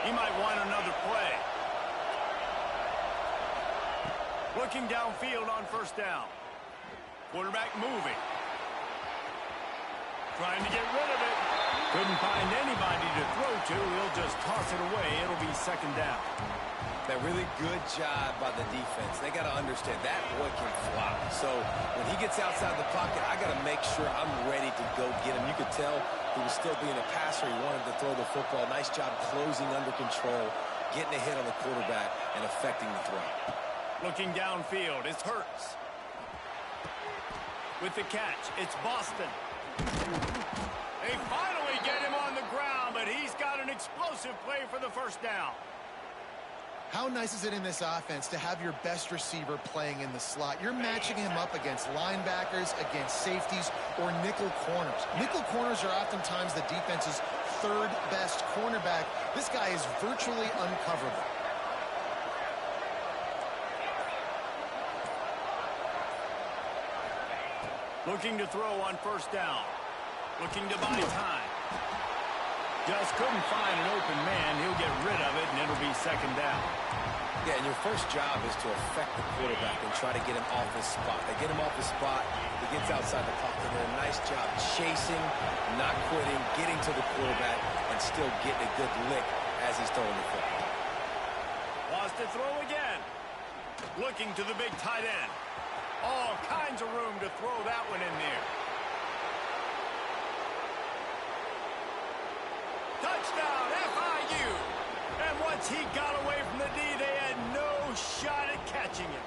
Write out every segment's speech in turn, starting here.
He might want another play. Looking downfield on first down. Quarterback moving. Trying to get rid of it. Couldn't find anybody to throw to. He'll just toss it away. It'll be second down. That really good job by the defense. They got to understand that boy can fly. So when he gets outside the pocket, I got to make sure I'm ready to go get him. You could tell he was still being a passer. He wanted to throw the football. Nice job closing under control, getting a hit on the quarterback, and affecting the throw. Looking downfield, it's Hurts. With the catch, it's Boston. They finally get him on the ground, but he's got an explosive play for the first down. How nice is it in this offense to have your best receiver playing in the slot? You're matching him up against linebackers, against safeties, or nickel corners. Nickel corners are oftentimes the defense's third best cornerback. This guy is virtually uncoverable. Looking to throw on first down. Looking to buy time. Just couldn't find an open man. He'll get rid of it, and it'll be second down. Yeah, and your first job is to affect the quarterback and try to get him off his spot. They get him off his spot. He gets outside the pocket. They do a nice job chasing, not quitting, getting to the quarterback, and still getting a good lick as he's throwing the football. Wants to throw again. Looking to the big tight end. All kinds of room to throw that one in there. Touchdown, FIU! And once he got away from the D, they had no shot at catching him.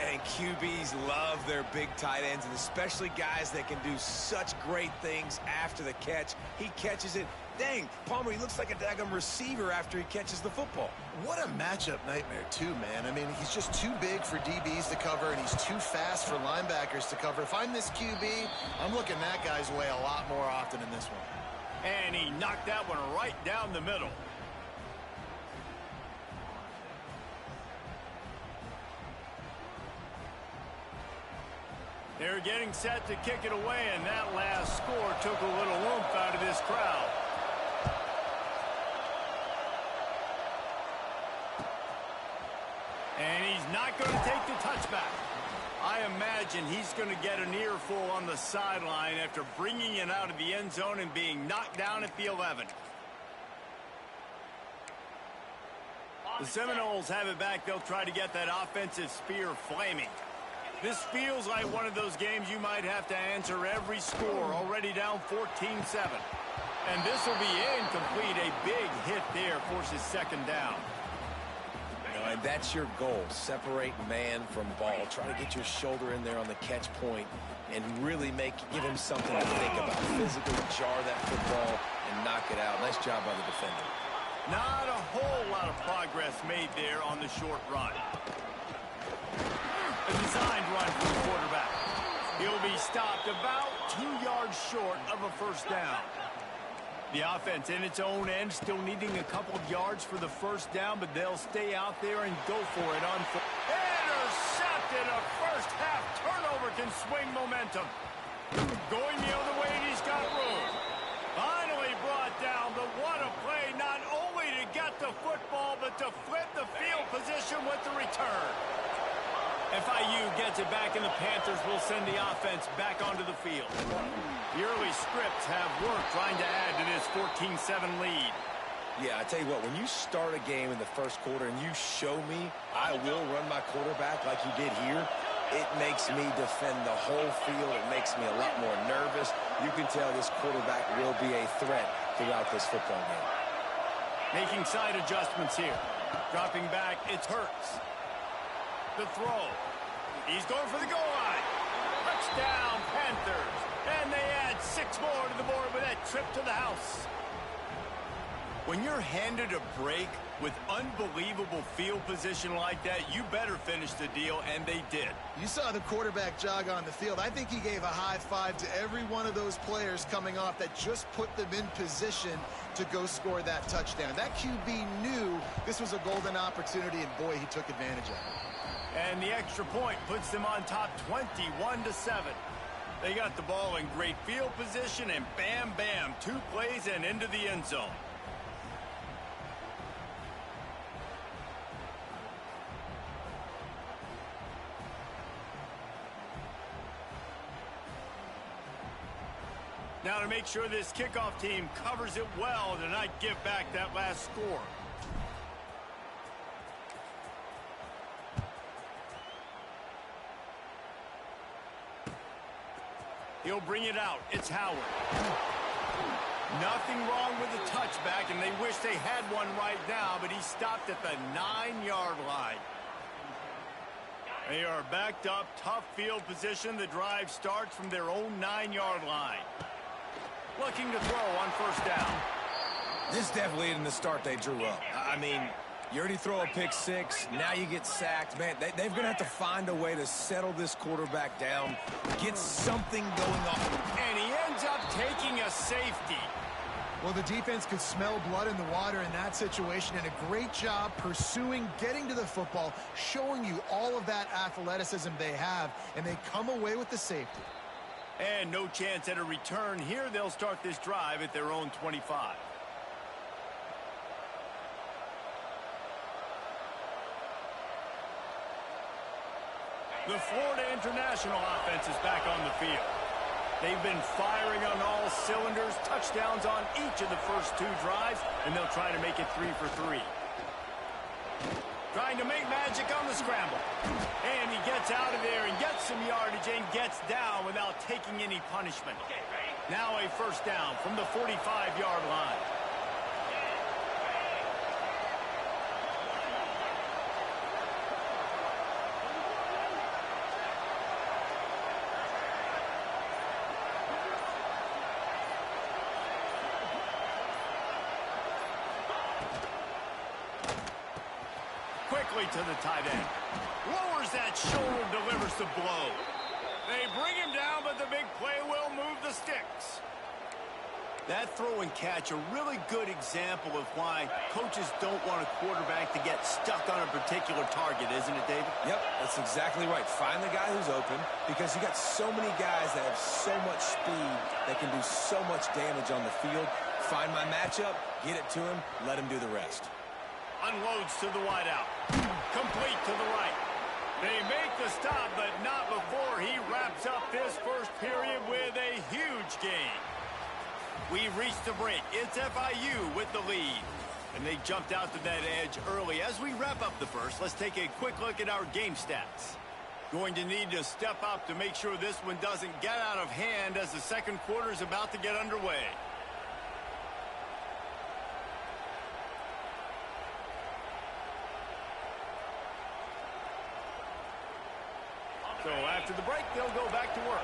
And QBs love their big tight ends, and especially guys that can do such great things after the catch. He catches it. Dang, Palmer, he looks like a daggum receiver after he catches the football. What a matchup nightmare, too, man. I mean, he's just too big for DBs to cover, and he's too fast for linebackers to cover. If I'm this QB, I'm looking that guy's way a lot more often in this one. And he knocked that one right down the middle. They're getting set to kick it away, and that last score took a little oomph out of this crowd. And he's not going to take the touchback. I imagine he's going to get an earful on the sideline after bringing it out of the end zone and being knocked down at the 11. The Seminoles have it back. They'll try to get that offensive spear flaming. This feels like one of those games you might have to answer every score. Already down 14-7. And this will be incomplete. A big hit there forces second down. And that's your goal. Separate man from ball. Try to get your shoulder in there on the catch point and really give him something to think about. Physically jar that football and knock it out. Nice job by the defender. Not a whole lot of progress made there on the short run. A designed run from the quarterback. He'll be stopped about 2 yards short of a first down. The offense in its own end still needing a couple of yards for the first down, but they'll stay out there and go for it on foot. Intercepted! A first half turnover can swing momentum. Going the other way, and he's got room. Finally brought down, but what a play, not only to get the football, but to flip the field position with the return. FIU gets it back, and the Panthers will send the offense back onto the field. The early scripts have worked trying to add to this 14-7 lead. Yeah, I tell you what, when you start a game in the first quarter and you show me I will run my quarterback like you did here, it makes me defend the whole field. It makes me a lot more nervous. You can tell this quarterback will be a threat throughout this football game. Making side adjustments here. Dropping back, it's Hurts. The throw. He's going for the goal line. Touchdown, Panthers. And they add 6 more to the board with that trip to the house. When you're handed a break with unbelievable field position like that, you better finish the deal, and they did. You saw the quarterback jog on the field. I think he gave a high five to every one of those players coming off that just put them in position to go score that touchdown. That QB knew this was a golden opportunity, and boy, he took advantage of it. And the extra point puts them on top 21-7. They got the ball in great field position, and bam, bam, 2 plays and into the end zone. to make sure this kickoff team covers it well to not give back that last score. He'll bring it out. It's Howard. Nothing wrong with the touchback, and they wish they had one right now, but he stopped at the 9-yard line. They are backed up, tough field position. The drive starts from their own 9-yard line. Looking to throw on first down. This definitely isn't the start they drew up. I mean, you already throw a pick six, now you get sacked. Man, they're going to have to find a way to settle this quarterback down, get something going on. And he ends up taking a safety. Well, the defense could smell blood in the water in that situation, and a great job pursuing, getting to the football, showing you all of that athleticism they have, and they come away with the safety. And no chance at a return here. They'll start this drive at their own 25. The Florida International offense is back on the field. They've been firing on all cylinders, touchdowns on each of the first 2 drives, and they'll try to make it 3 for 3. Trying to make magic on the scramble. And he gets out of there and gets some yardage and gets down without taking any punishment. Now a first down from the 45-yard line. Quickly to the tight end. Lowers that shoulder, delivers the blow. They bring him down, but the big play will move the sticks. That throw and catch, a really good example of why coaches don't want a quarterback to get stuck on a particular target, isn't it, David? Yep, that's exactly right. Find the guy who's open, because you got so many guys that have so much speed that can do so much damage on the field. Find my matchup, get it to him, let him do the rest. Unloads to the wideout. Complete to the right. They make the stop, but not before he wraps up this first period with a huge gain. We've reached the break. It's FIU with the lead. And they jumped out to that edge early. As we wrap up the first, let's take a quick look at our game stats. Going to need to step up to make sure this one doesn't get out of hand as the second quarter is about to get underway. So after the break, they'll go back to work.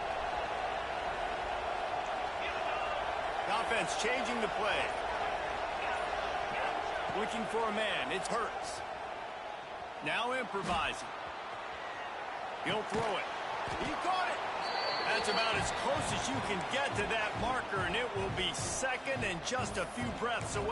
The offense changing the play. Looking for a man. It's Hurts. Now improvising. He'll throw it. He caught it. That's about as close as you can get to that marker, and it will be second and just a few breaths away.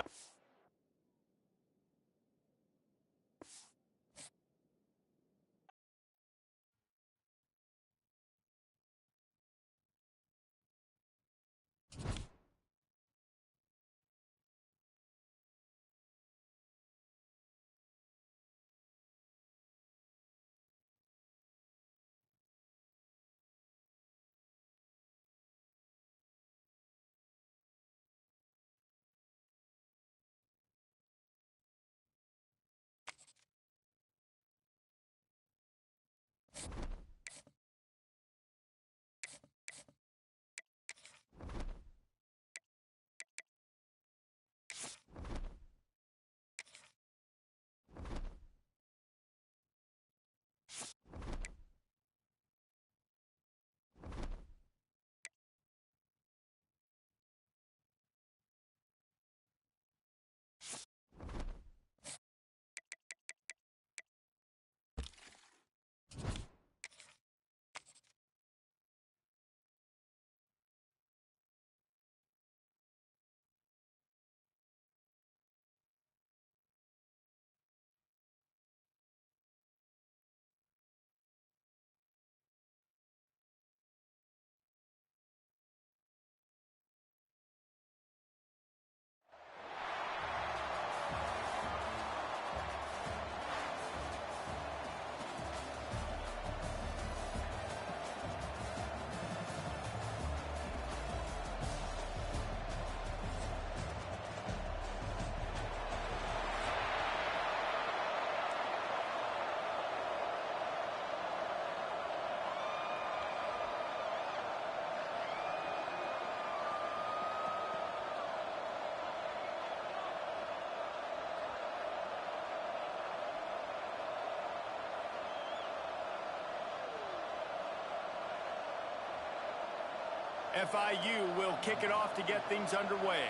FIU will kick it off to get things underway.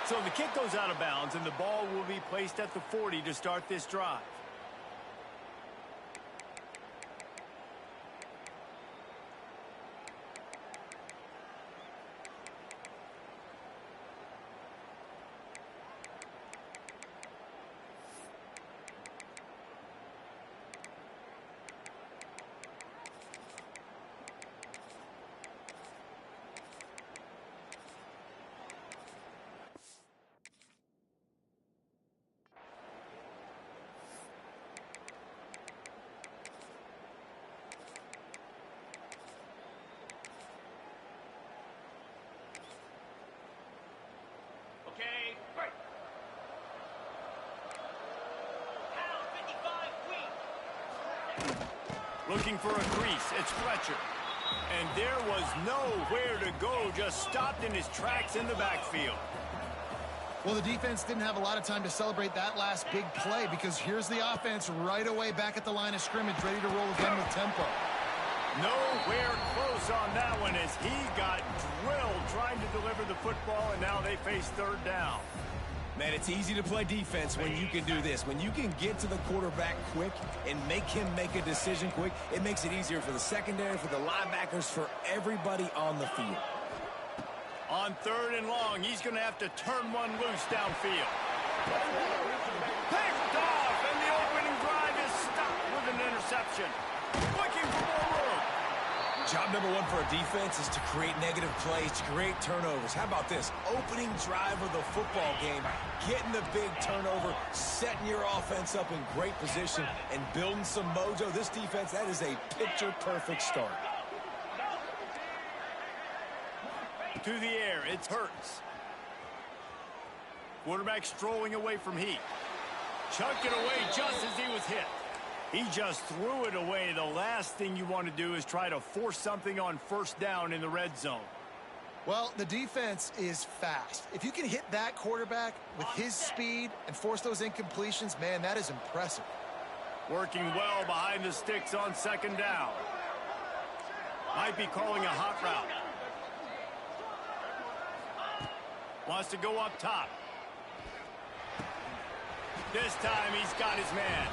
So the kick goes out of bounds, and the ball will be placed at the 40 to start this drive. Okay, break. Pound 55 weak. Looking for a crease. It's Fletcher. And there was nowhere to go. Just stopped in his tracks in the backfield. Well, the defense didn't have a lot of time to celebrate that last big play because here's the offense right away back at the line of scrimmage, ready to roll again with tempo. Nowhere close on that one as he got drilled trying to deliver the football, and now they face third down. Man, it's easy to play defense when you can do this. When you can get to the quarterback quick and make him make a decision quick, it makes it easier for the secondary, for the linebackers, for everybody on the field. On third and long, he's going to have to turn one loose downfield. Picked off, and the opening drive is stopped with an interception. Looking for more room. Job number one for a defense is to create negative plays, to create turnovers. How about this? Opening drive of the football game, getting the big turnover, setting your offense up in great position, and building some mojo. This defense, that is a picture-perfect start. To the air, it's Hurts. Quarterback strolling away from Heath. Chucked it away just as he was hit. He just threw it away. The last thing you want to do is try to force something on first down in the red zone. Well, the defense is fast. If you can hit that quarterback with his speed and force those incompletions, man, that is impressive. Working well behind the sticks on second down. Might be calling a hot route. Wants to go up top. This time he's got his man.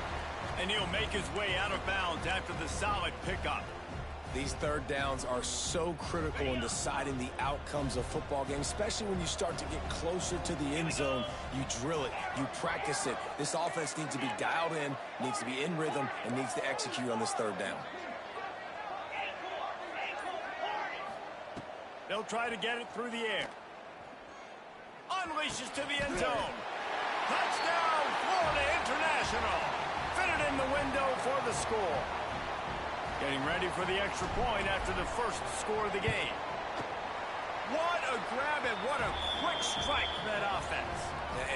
And he'll make his way out of bounds after the solid pickup. These third downs are so critical in deciding the outcomes of football games, especially when you start to get closer to the end zone. You drill it, you practice it. This offense needs to be dialed in, needs to be in rhythm, and needs to execute on this third down. They'll try to get it through the air. Unleashes to the end zone. Touchdown, Florida International. Fitted in the window for the score. Getting ready for the extra point after the first score of the game. What a grab and what a quick strike from that offense.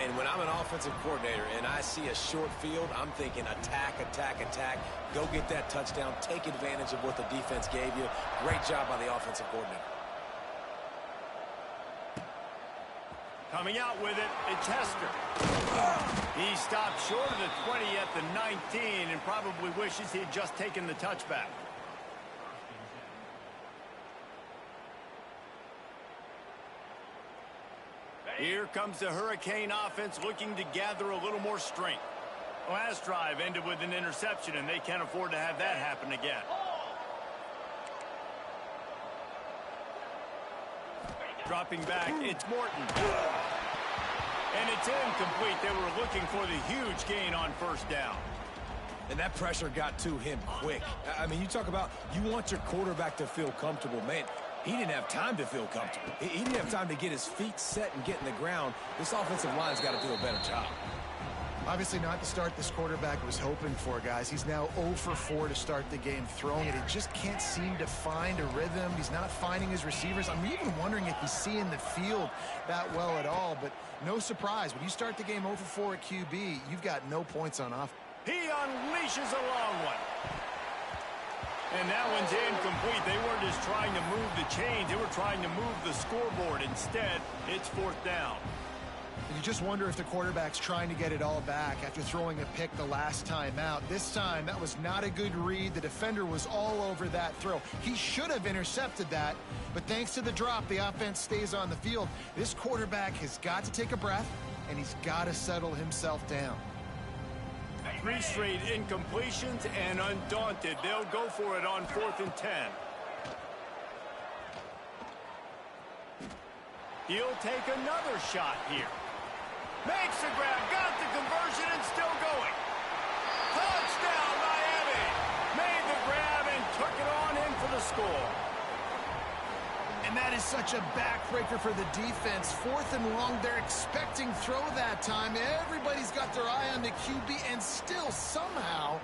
And when I'm an offensive coordinator and I see a short field, I'm thinking attack, attack, attack. Go get that touchdown. Take advantage of what the defense gave you. Great job by the offensive coordinator. Coming out with it, it's Hester. He stopped short of the 20 at the 19 and probably wishes he had just taken the touchback. Here comes the Hurricane offense looking to gather a little more strength. Last drive ended with an interception, and they can't afford to have that happen again. Dropping back, it's Morton. And it's incomplete. They were looking for the huge gain on first down. And that pressure got to him quick. I mean, you talk about you want your quarterback to feel comfortable. Man, he didn't have time to feel comfortable. He didn't have time to get his feet set and get in the ground. This offensive line's got to do a better job. Obviously not the start this quarterback was hoping for, guys. He's now 0 for 4 to start the game throwing it. He just can't seem to find a rhythm. He's not finding his receivers. I'm even wondering if he's seeing the field that well at all. But no surprise, when you start the game 0 for 4 at QB, you've got no points on offense. He unleashes a long one. And that one's incomplete. They weren't just trying to move the chains. They were trying to move the scoreboard. Instead, it's 4th down. You just wonder if the quarterback's trying to get it all back after throwing a pick the last time out. This time, that was not a good read. The defender was all over that throw. He should have intercepted that, but thanks to the drop, the offense stays on the field. This quarterback has got to take a breath, and he's got to settle himself down. 3 straight incompletions, and undaunted, they'll go for it on 4th and 10. He'll take another shot here. Makes the grab, got the conversion, and still going. Touchdown, Miami! Made the grab and took it on in for the score. And that is such a backbreaker for the defense. 4th and long, they're expecting throw that time. Everybody's got their eye on the QB, and still somehow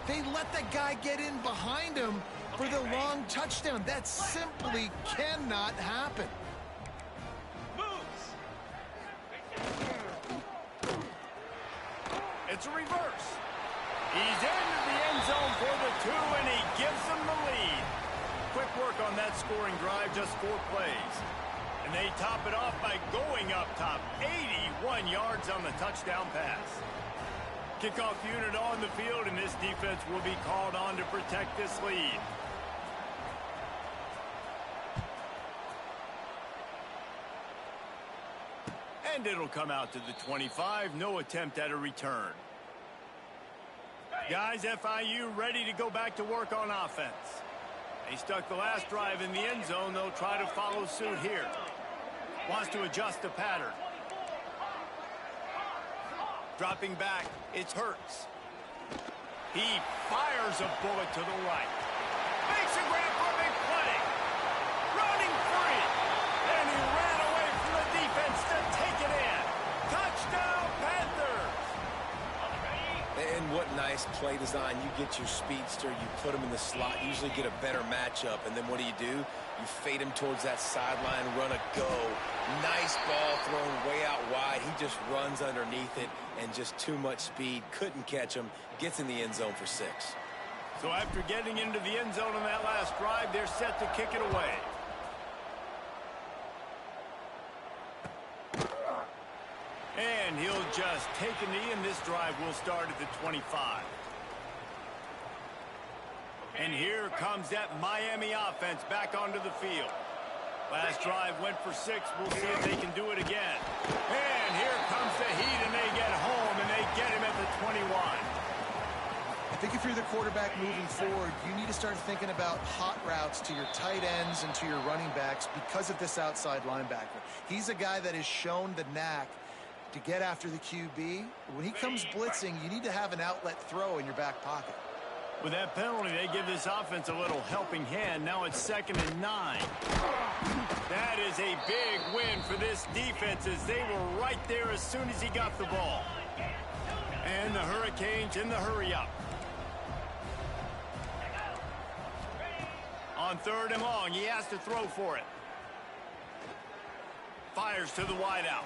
they let that guy get in behind him for the long touchdown. That simply cannot happen. It's a reverse. He's into the end zone for the 2, and he gives them the lead. Quick work on that scoring drive, just 4 plays. And they top it off by going up top, 81 yards on the touchdown pass. Kickoff unit on the field, and this defense will be called on to protect this lead. And it'll come out to the 25. No attempt at a return. Guys, FIU ready to go back to work on offense. They stuck the last drive in the end zone. They'll try to follow suit here. Wants to adjust the pattern. Dropping back, it's Hurts. He fires a bullet to the right. Makes a grab for a big play. Running free. And he ran away from the defense to take it in. Touchdown, Panthers. And what nice play design. You get your speedster, you put him in the slot, usually get a better matchup, and then what do? You fade him towards that sideline, run a go. Nice ball thrown way out wide. He just runs underneath it, and just too much speed. Couldn't catch him. Gets in the end zone for 6. So after getting into the end zone on that last drive, they're set to kick it away. And he'll just take a knee, and this drive will start at the 25. And here comes that Miami offense back onto the field. Last drive went for 6. We'll see if they can do it again. And here comes the heat, and they get home, and they get him at the 21. I think if you're the quarterback moving forward, you need to start thinking about hot routes to your tight ends and to your running backs because of this outside linebacker. He's a guy that has shown the knack to get after the QB. When he comes blitzing, you need to have an outlet throw in your back pocket. With that penalty, they give this offense a little helping hand. Now it's 2nd and 9. That is a big win for this defense as they were right there as soon as he got the ball. And the Hurricanes in the hurry-up. On 3rd and long, he has to throw for it. Fires to the wideout.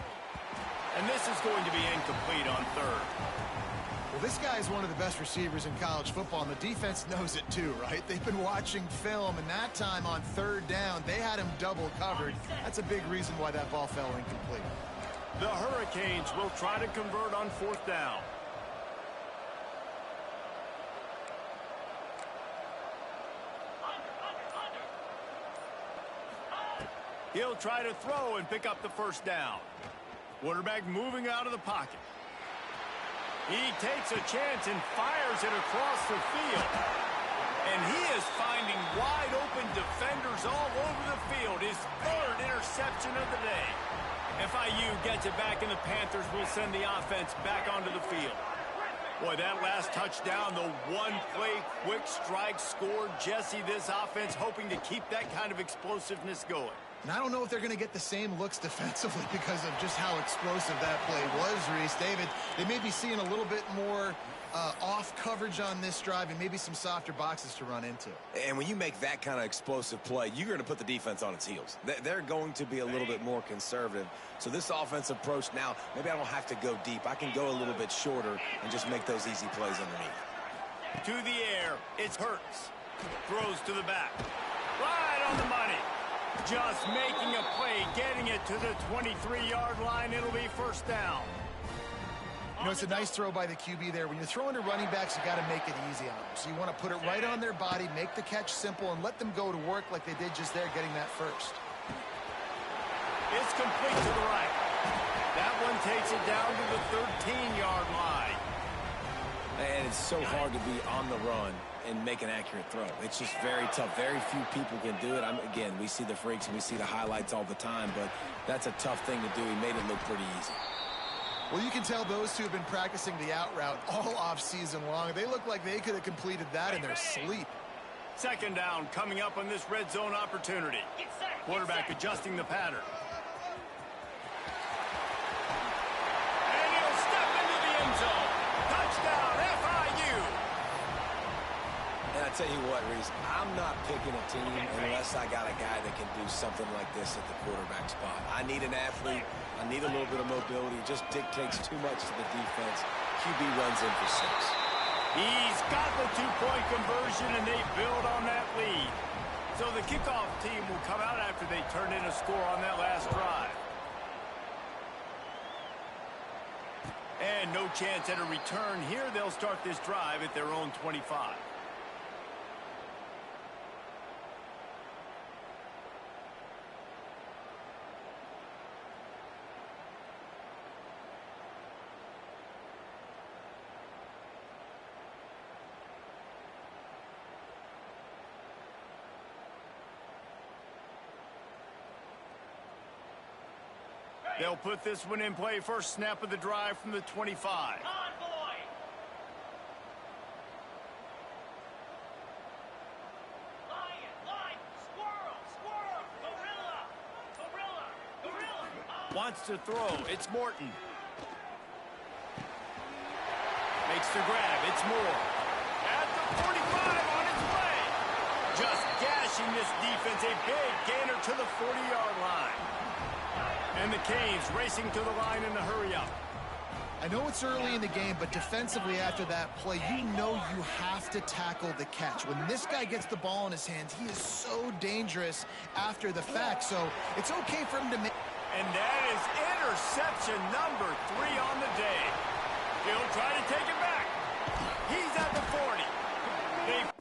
And this is going to be incomplete on 3rd. Well, this guy is one of the best receivers in college football, and the defense knows it too, right? They've been watching film, and that time on 3rd down, they had him double covered. That's a big reason why that ball fell incomplete. The Hurricanes will try to convert on 4th down. He'll try to throw and pick up the 1st down. Quarterback moving out of the pocket. He takes a chance and fires it across the field. And he is finding wide open defenders all over the field. His 3rd interception of the day. FIU gets it back, and the Panthers will send the offense back onto the field. Boy, that last touchdown, the one-play quick strike score. Jesse, this offense hoping to keep that kind of explosiveness going. And I don't know if they're going to get the same looks defensively because of just how explosive that play was, Reese. David, they may be seeing a little bit more off coverage on this drive and maybe some softer boxes to run into. And when you make that kind of explosive play, you're going to put the defense on its heels. They're going to be a little bit more conservative. So this offensive approach now, maybe I don't have to go deep. I can go a little bit shorter and just make those easy plays underneath. To the air, it's Hurts. Throws to the back. Right on the money. Just making a play, getting it to the 23-yard line. It'll be first down. You know, it's a nice throw by the QB there. When you're throwing to running backs, you got to make it easy on them. So you want to put it right on their body, make the catch simple, and let them go to work like they did just there, getting that first. It's complete to the right. That one takes it down to the 13-yard line. And it's so hard to be on the run and make an accurate throw. It's just very tough. Very few people can do it. Again, we see the freaks and we see the highlights all the time, but that's a tough thing to do. He made it look pretty easy. Well, you can tell those two have been practicing the out route all off-season long. They look like they could have completed that in their sleep. Second down coming up on this red zone opportunity. Quarterback adjusting the pattern. And he'll step into the end zone. Touchdown, FIU. And I tell you what, Reese, I'm not picking a team unless I got a guy that can do something like this at the quarterback spot. I need an athlete. I need a little bit of mobility. It just dictates too much to the defense. QB runs in for 6. He's got the two-point conversion, and they build on that lead. So the kickoff team will come out after they turn in a score on that last drive. And no chance at a return here. They'll start this drive at their own 25. They'll put this one in play. First snap of the drive from the 25. Convoy! Lion, squirrel, gorilla. Wants to throw. It's Morton. Makes the grab. It's Moore. At the 45 on its way. Just gashing this defense. A big gainer to the 40-yard line. And the Canes racing to the line in the hurry-up. I know it's early in the game, but defensively after that play, you know you have to tackle the catch. When this guy gets the ball in his hands, he is so dangerous after the fact. So it's okay for him to make... And that is interception number 3 on the day. He'll try to take it back. He's at the 40. They...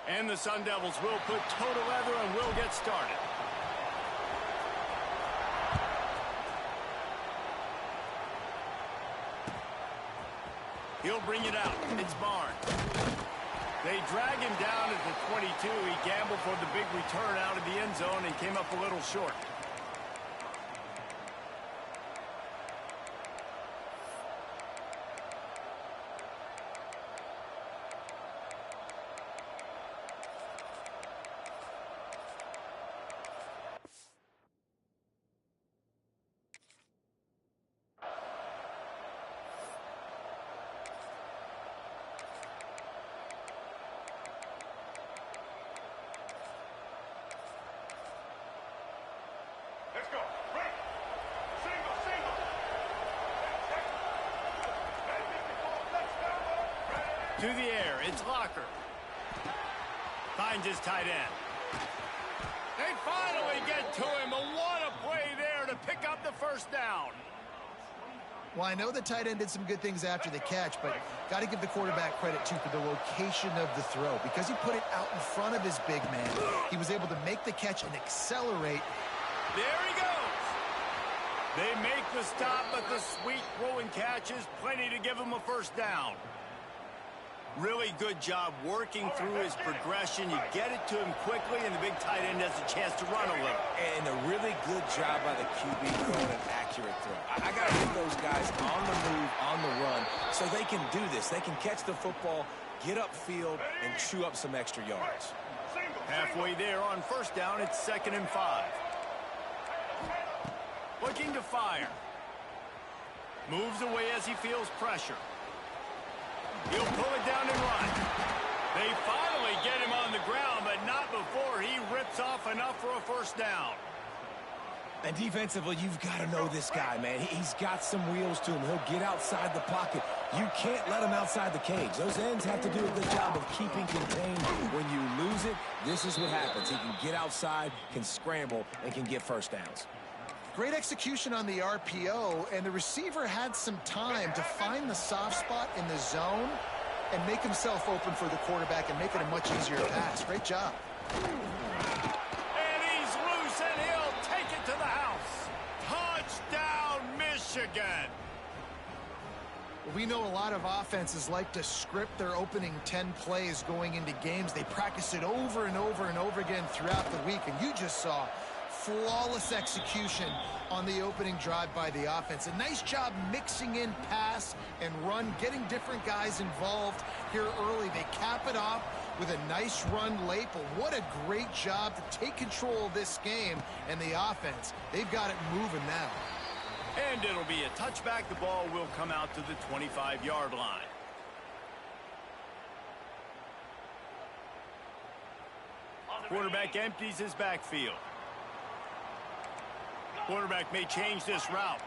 And the Sun Devils will put total leather and will get started. He'll bring it out. It's Barnes. They drag him down at the 22. He gambled for the big return out of the end zone and came up a little short. To the air, it's Locker. Finds his tight end. They finally get to him, and what a play there to pick up the first down. Well, I know the tight end did some good things after the catch, but got to give the quarterback credit, too, for the location of the throw. Because he put it out in front of his big man, he was able to make the catch and accelerate. There he goes. They make the stop, but the sweet throwing catch is plenty to give him a first down. Really good job working through his progression. You get it to him quickly, and the big tight end has a chance to run a little. And a really good job by the QB throwing an accurate throw. I got to get those guys on the move, on the run, so they can do this. They can catch the football, get upfield, and chew up some extra yards. Halfway there on first down, it's 2nd and 5. Looking to fire. Moves away as he feels pressure. He'll pull it down and run. They finally get him on the ground, but not before he rips off enough for a first down. And defensively, you've got to know this guy, man. He's got some wheels to him. He'll get outside the pocket. You can't let him outside the cage. Those ends have to do a good job of keeping contained. When you lose it, this is what happens. He can get outside, can scramble, and can get first downs. Great execution on the RPO, and the receiver had some time to find the soft spot in the zone and make himself open for the quarterback and make it a much easier pass. Great job. And he's loose, and he'll take it to the house. Touchdown, Michigan. We know a lot of offenses like to script their opening 10 plays going into games. They practice it over and over and over again throughout the week, and you just saw flawless execution on the opening drive by the offense. A nice job mixing in pass and run, getting different guys involved here early. They cap it off with a nice run late, but what a great job to take control of this game. And the offense, they've got it moving now. And it'll be a touchback. The ball will come out to the 25-yard line. Quarterback empties his backfield. Quarterback may change this route.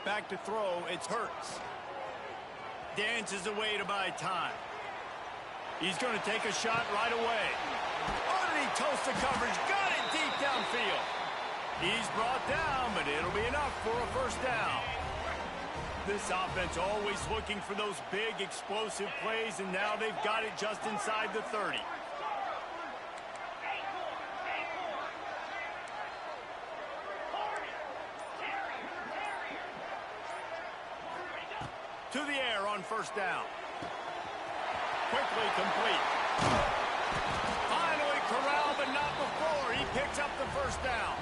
Back to throw, it's Hurts. Dances away to buy time. He's going to take a shot right away. Underneath toast the coverage, got it deep downfield. He's brought down, but it'll be enough for a first down. This offense always looking for those big explosive plays, and now they've got it just inside the 30. To the air on first down. Quickly complete. Finally corralled, but not before. He picks up the first down.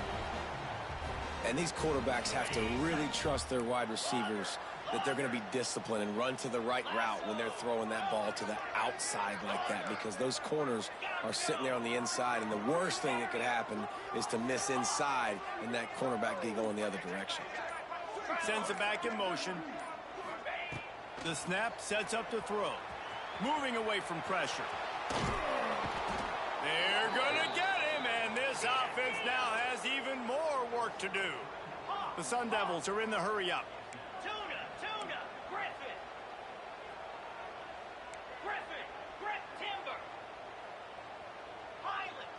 And these quarterbacks have to really trust their wide receivers that they're going to be disciplined and run to the right route when they're throwing that ball to the outside like that, because those corners are sitting there on the inside, and the worst thing that could happen is to miss inside and that cornerback get going the other direction. Sends it back in motion. The snap sets up the throw. Moving away from pressure. They're going to get him, and this offense now has even more work to do. The Sun Devils are in the hurry-up. Tuna, Griffin. Timber. Highland,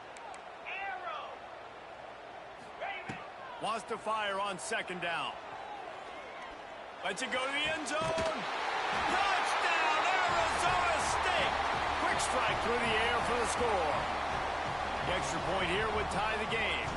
Arrow. Raven. Wants to fire on second down. Lets it go to the end zone. Touchdown, Arizona State. Quick strike through the air for the score. The extra point here would tie the game.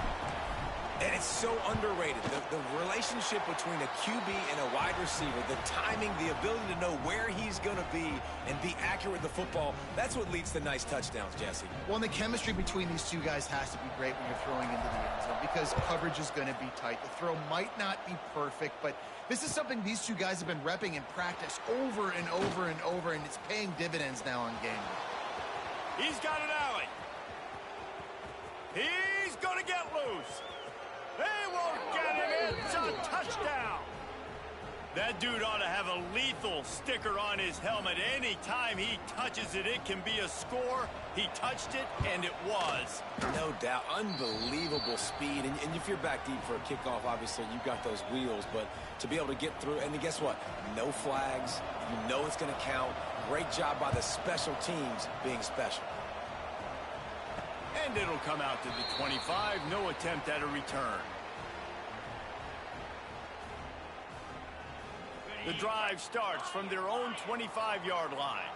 And it's so underrated. The relationship between a QB and a wide receiver, the timing, the ability to know where he's going to be and be accurate with the football, that's what leads to nice touchdowns, Jesse. Well, and the chemistry between these two guys has to be great when you're throwing into the end zone, because coverage is going to be tight. The throw might not be perfect, but this is something these two guys have been repping in practice over and over and over, and it's paying dividends now on game day. He's got an alley. He's going to get loose. They won't get him. It's a touchdown. That dude ought to have a lethal sticker on his helmet. Anytime he touches it, it can be a score. He touched it, and it was. No doubt. Unbelievable speed. And if you're back deep for a kickoff, obviously you've got those wheels. But to be able to get through, and guess what? No flags. You know it's going to count. Great job by the special teams being special. And it'll come out to the 25. No attempt at a return. The drive starts from their own 25-yard line.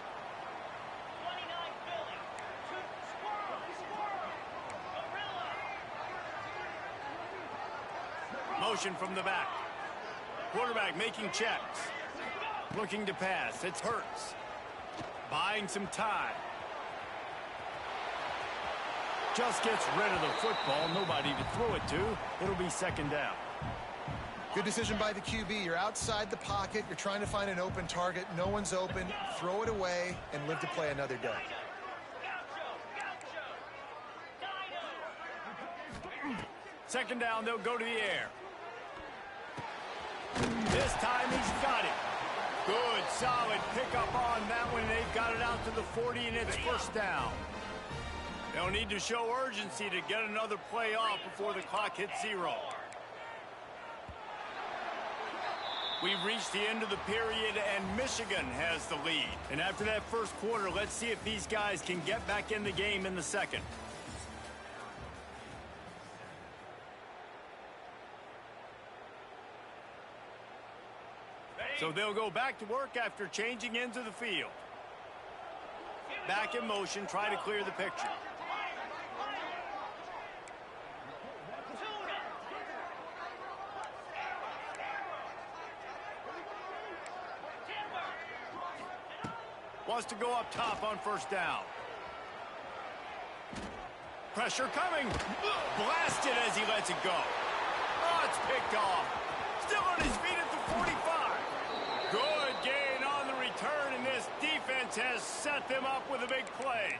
29 Philly. Squirrel. Gorilla. Motion from the back. Quarterback making checks. Looking to pass. It's Hurts. Buying some time. Just gets rid of the football. Nobody to throw it to. It'll be second down. Good decision by the QB. You're outside the pocket. You're trying to find an open target. No one's open. Throw it away and live to play another day. Second down, they'll go to the air. This time he's got it. Good, solid pickup on that one. They've got it out to the 40, and it's first down. They'll need to show urgency to get another play off before the clock hits 0. We've reached the end of the period, and Michigan has the lead. And after that first quarter, let's see if these guys can get back in the game in the second. So they'll go back to work after changing into the field. Back in motion, try to clear the picture. Wants to go up top on first down. Pressure coming. Blasted as he lets it go. Oh, it's picked off. Still on his feet at the 45. Good gain on the return, and this defense has set them up with a big play.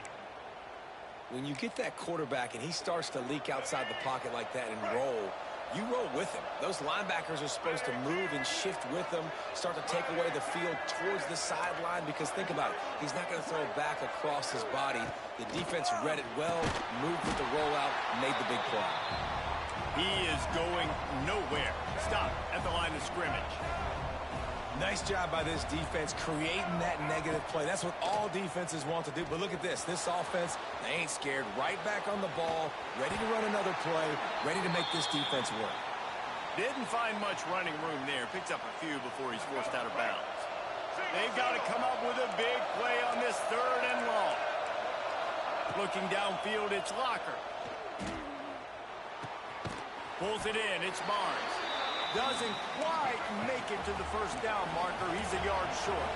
When you get that quarterback and he starts to leak outside the pocket like that and roll, you roll with him. Those linebackers are supposed to move and shift with him, start to take away the field towards the sideline, because think about it. He's not going to throw it back across his body. The defense read it well, moved with the rollout, made the big play. He is going nowhere. Stop at the line of scrimmage. Nice job by this defense creating that negative play. That's what all defenses want to do. But look at this. This offense, they ain't scared. Right back on the ball, ready to run another play, ready to make this defense work. Didn't find much running room there. Picks up a few before he's forced out of bounds. They've got to come up with a big play on this third and long. Looking downfield, it's Locker. Pulls it in. It's Barnes. Doesn't quite make it to the first down marker. He's a yard short.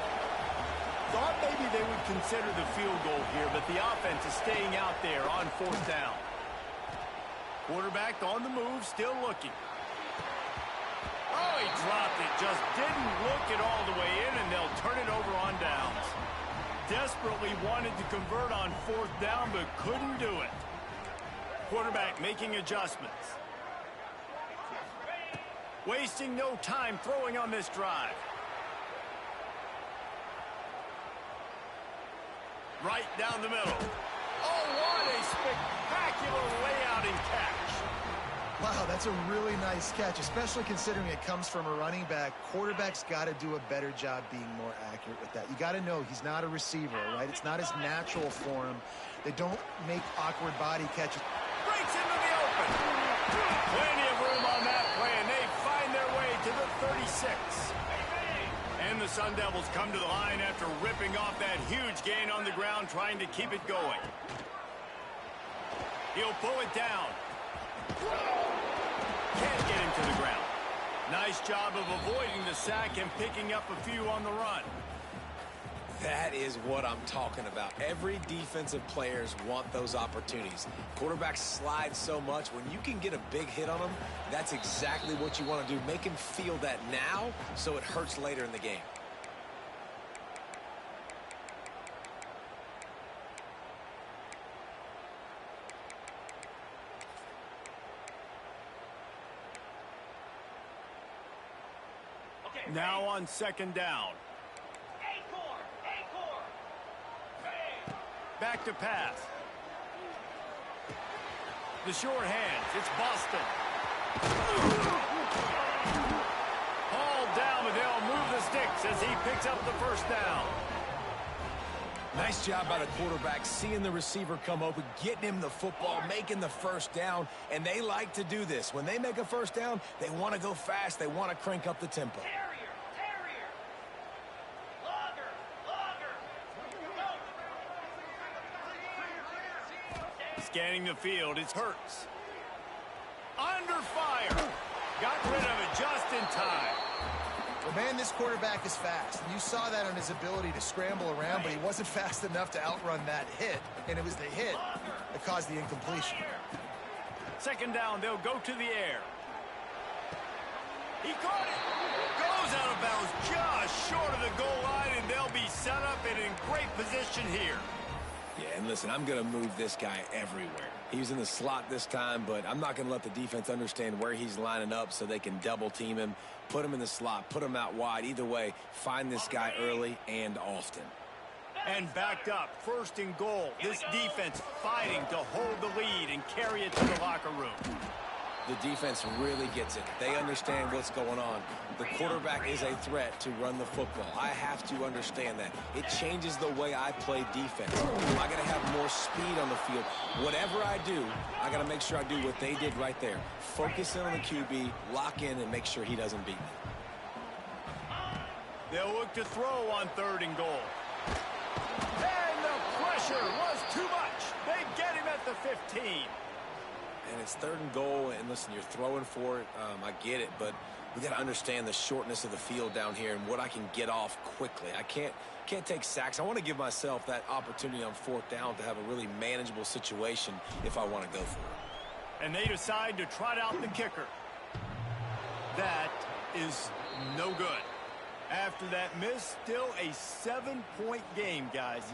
Thought maybe they would consider the field goal here, but the offense is staying out there on fourth down. Quarterback on the move, still looking. Oh, he dropped it. Just didn't look it all the way in, and they'll turn it over on downs. Desperately wanted to convert on fourth down, but couldn't do it. Quarterback making adjustments. Wasting no time throwing on this drive. Right down the middle. Oh, what a spectacular layout and catch. Wow, that's a really nice catch, especially considering it comes from a running back. Quarterback's got to do a better job being more accurate with that. You got to know he's not a receiver, right? It's not his natural for him. They don't make awkward body catches. Breaks into the open. Plenty of room on that play, and they find their way to the 36. And the Sun Devils come to the line after ripping off that huge gain on the ground, trying to keep it going. He'll pull it down. Can't get him to the ground. Nice job of avoiding the sack and picking up a few on the run. That is what I'm talking about. Every defensive players want those opportunities. Quarterbacks slide so much. When you can get a big hit on them, that's exactly what you want to do. Make him feel that now so it hurts later in the game. Okay, Now on second down. Back to pass. The short hands. It's Boston. Hauled down, but they'll move the sticks as he picks up the first down. Nice job by the quarterback, seeing the receiver come open, getting him the football, making the first down, and they like to do this. When they make a first down, they want to go fast. They want to crank up the tempo. Scanning the field, it's Hurts. Under fire. Got rid of it just in time. Well, man, this quarterback is fast. You saw that on his ability to scramble around, but he wasn't fast enough to outrun that hit, and it was the hit that caused the incompletion. Second down, they'll go to the air. He caught it. Goes out of bounds just short of the goal line, and they'll be set up and in great position here. Yeah, and listen, I'm going to move this guy everywhere. He's in the slot this time, but I'm not going to let the defense understand where he's lining up so they can double team him, put him in the slot, put him out wide. Either way, find this guy early and often. And backed up, first and goal. This defense fighting to hold the lead and carry it to the locker room. The defense really gets it. They understand what's going on. The quarterback is a threat to run the football. I have to understand that. It changes the way I play defense. I got to have more speed on the field. Whatever I do, I got to make sure I do what they did right there. Focus in on the QB, lock in, and make sure he doesn't beat me. They'll look to throw on third and goal. And the pressure was too much. They get him at the 15. And it's third and goal, and listen, you're throwing for it. I get it, but we got to understand the shortness of the field down here and what I can get off quickly. I can't take sacks. I want to give myself that opportunity on fourth down to have a really manageable situation if I want to go for it. And they decide to trot out the kicker. That is no good. After that miss, still a 7-point game, guys.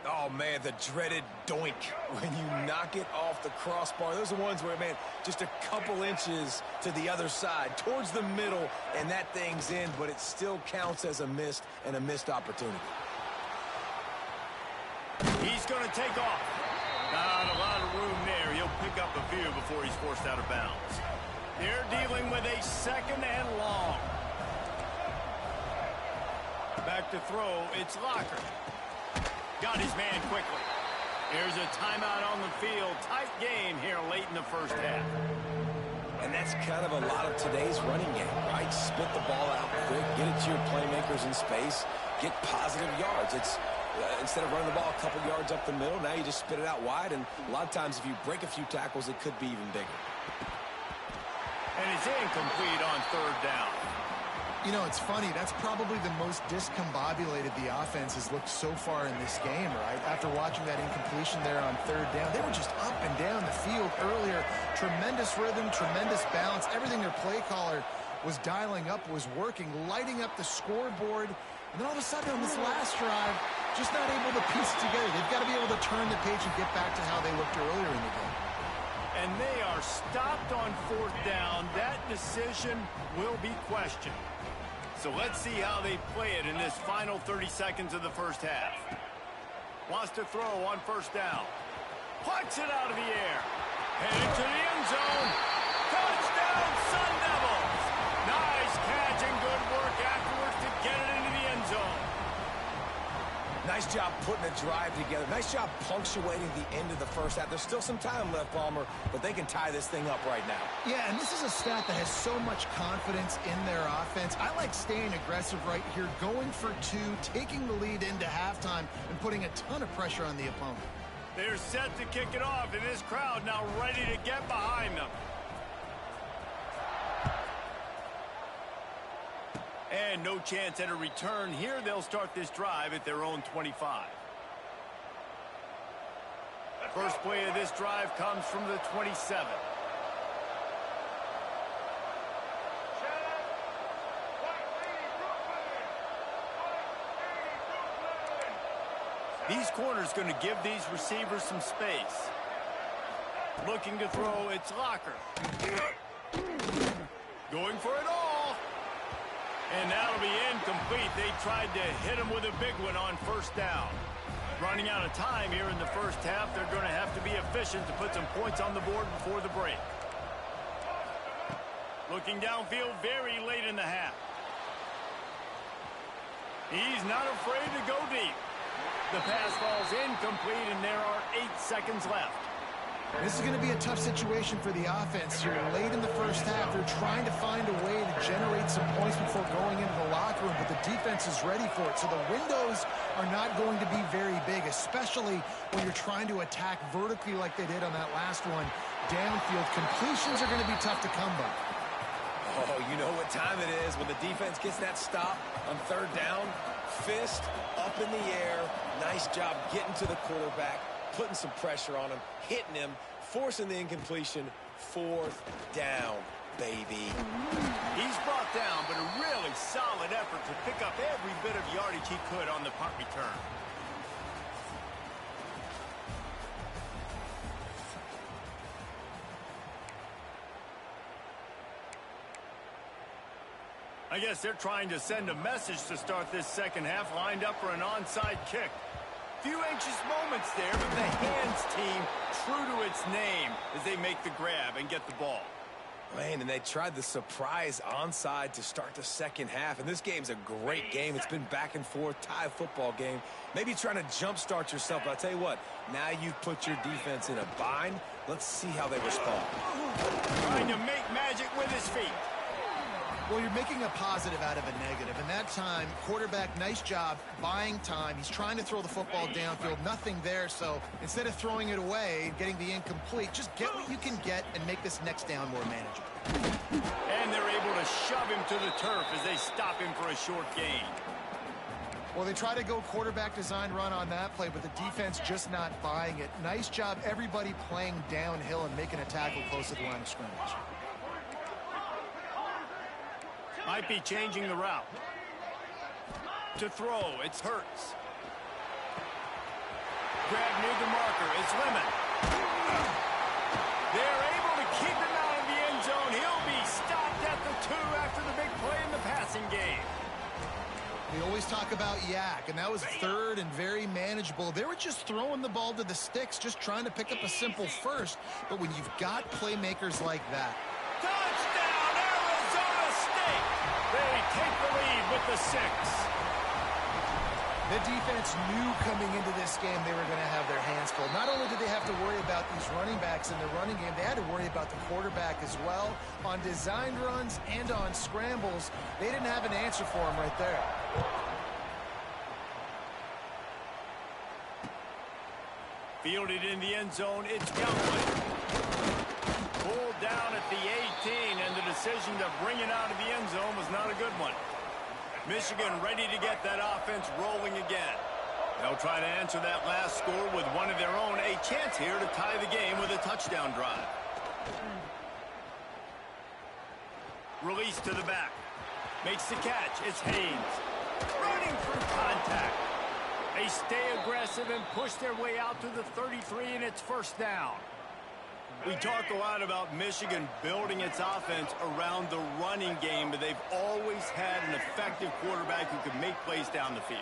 Oh, man, the dreaded doink when you knock it off the crossbar. Those are the ones where, man, just a couple inches to the other side, towards the middle, and that thing's in, but it still counts as a missed opportunity. He's going to take off. Not a lot of room there. He'll pick up a few before he's forced out of bounds. They're dealing with a second and long. Back to throw, it's Locker. Got his man quickly. There's a timeout on the field. Tight game here late in the first half. And that's kind of a lot of today's running game, right? Spit the ball out quick, get it to your playmakers in space, get positive yards. It's instead of running the ball a couple yards up the middle, now you just spit it out wide, and a lot of times if you break a few tackles, it could be even bigger. And it's incomplete on third down. You know, it's funny. That's probably the most discombobulated the offense has looked so far in this game, right? After watching that incompletion there on third down, they were just up and down the field earlier. Tremendous rhythm, tremendous balance. Everything their play caller was dialing up was working, lighting up the scoreboard. And then all of a sudden on this last drive, just not able to piece it together. They've got to be able to turn the page and get back to how they looked earlier in the game. And they are stopped on fourth down. That decision will be questioned. So let's see how they play it in this final 30 seconds of the first half. Wants to throw on first down. Plucks it out of the air. Headed to the end zone. Touchdown, Sun Devils. Nice catch and good work afterwards to get it into the end zone. Nice job putting a drive together. Nice job punctuating the end of the first half. There's still some time left, Palmer, but they can tie this thing up right now. Yeah, and this is a stat that has so much confidence in their offense. I like staying aggressive right here, going for two, taking the lead into halftime, and putting a ton of pressure on the opponent. They're set to kick it off, and this crowd now ready to get behind them. And no chance at a return here. They'll start this drive at their own 25. First play of this drive comes from the 27. These corners going to give these receivers some space. Looking to throw, it's Locker. Going for it all. And that'll be incomplete. They tried to hit him with a big one on first down. Running out of time here in the first half. They're going to have to be efficient to put some points on the board before the break. Looking downfield very late in the half. He's not afraid to go deep. The pass falls incomplete, and there are 8 seconds left. This is going to be a tough situation for the offense here. Late in the first half, they're trying to find a way to generate some points before going into the locker room, but the defense is ready for it. So the windows are not going to be very big, especially when you're trying to attack vertically like they did on that last one. Downfield completions are going to be tough to come by. Oh, you know what time it is when the defense gets that stop on third down. Fist up in the air. Nice job getting to the quarterback, putting some pressure on him, hitting him, forcing the incompletion. Fourth down, baby. He's brought down, but a really solid effort to pick up every bit of yardage he could on the punt return. I guess they're trying to send a message to start this second half, lined up for an onside kick. Few anxious moments there, but the hands team true to its name as they make the grab and get the ball. Man, and they tried the surprise onside to start the second half, and this game's a great game. It's been back and forth, tie football game. Maybe trying to jumpstart yourself, but I'll tell you what, now you've put your defense in a bind. Let's see how they respond. Trying to make magic with his feet. Well, you're making a positive out of a negative. And that time, quarterback, nice job buying time. He's trying to throw the football downfield. Nothing there. So instead of throwing it away and getting the incomplete, just get what you can get and make this next down more manageable. And they're able to shove him to the turf as they stop him for a short gain. Well, they try to go quarterback design run on that play, but the defense just not buying it. Nice job, everybody playing downhill and making a tackle close to the line of scrimmage. Might be changing the route. To throw, it's Hurts. Grab near the marker, it's Lemon. They're able to keep him out of the end zone. He'll be stopped at the 2 after the big play in the passing game. We always talk about Yak, and that was third and very manageable. They were just throwing the ball to the sticks, just trying to pick up a simple first. But when you've got playmakers like that, Touchdown, Arizona State! They take the lead with the 6. the defense knew coming into this game they were going to have their hands full. Not only did they have to worry about these running backs in the running game, they had to worry about the quarterback as well. On designed runs and on scrambles, they didn't have an answer for him right there. Fielded in the end zone, it's Galloway. Pulled down at the 18, and the decision to bring it out of the end zone was not a good one. Michigan ready to get that offense rolling again. They'll try to answer that last score with one of their own. A chance here to tie the game with a touchdown drive. Release to the back. Makes the catch. It's Haynes. Running through contact. They stay aggressive and push their way out to the 33, and it's first down. We talk a lot about Michigan building its offense around the running game, but they've always had an effective quarterback who can make plays down the field.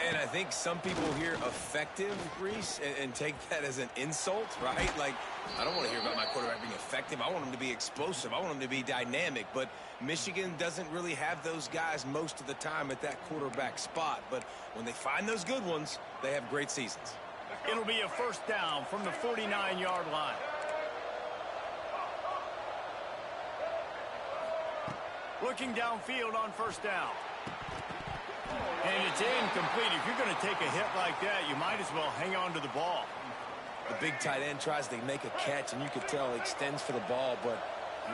And I think some people hear effective, Reese, and take that as an insult, right? Like, I don't want to hear about my quarterback being effective. I want him to be explosive. I want him to be dynamic. But Michigan doesn't really have those guys most of the time at that quarterback spot. But when they find those good ones, they have great seasons. It'll be a first down from the 49-yard line. Looking downfield on first down. And it's incomplete. If you're going to take a hit like that, you might as well hang on to the ball. The big tight end tries to make a catch, and you could tell he extends for the ball, but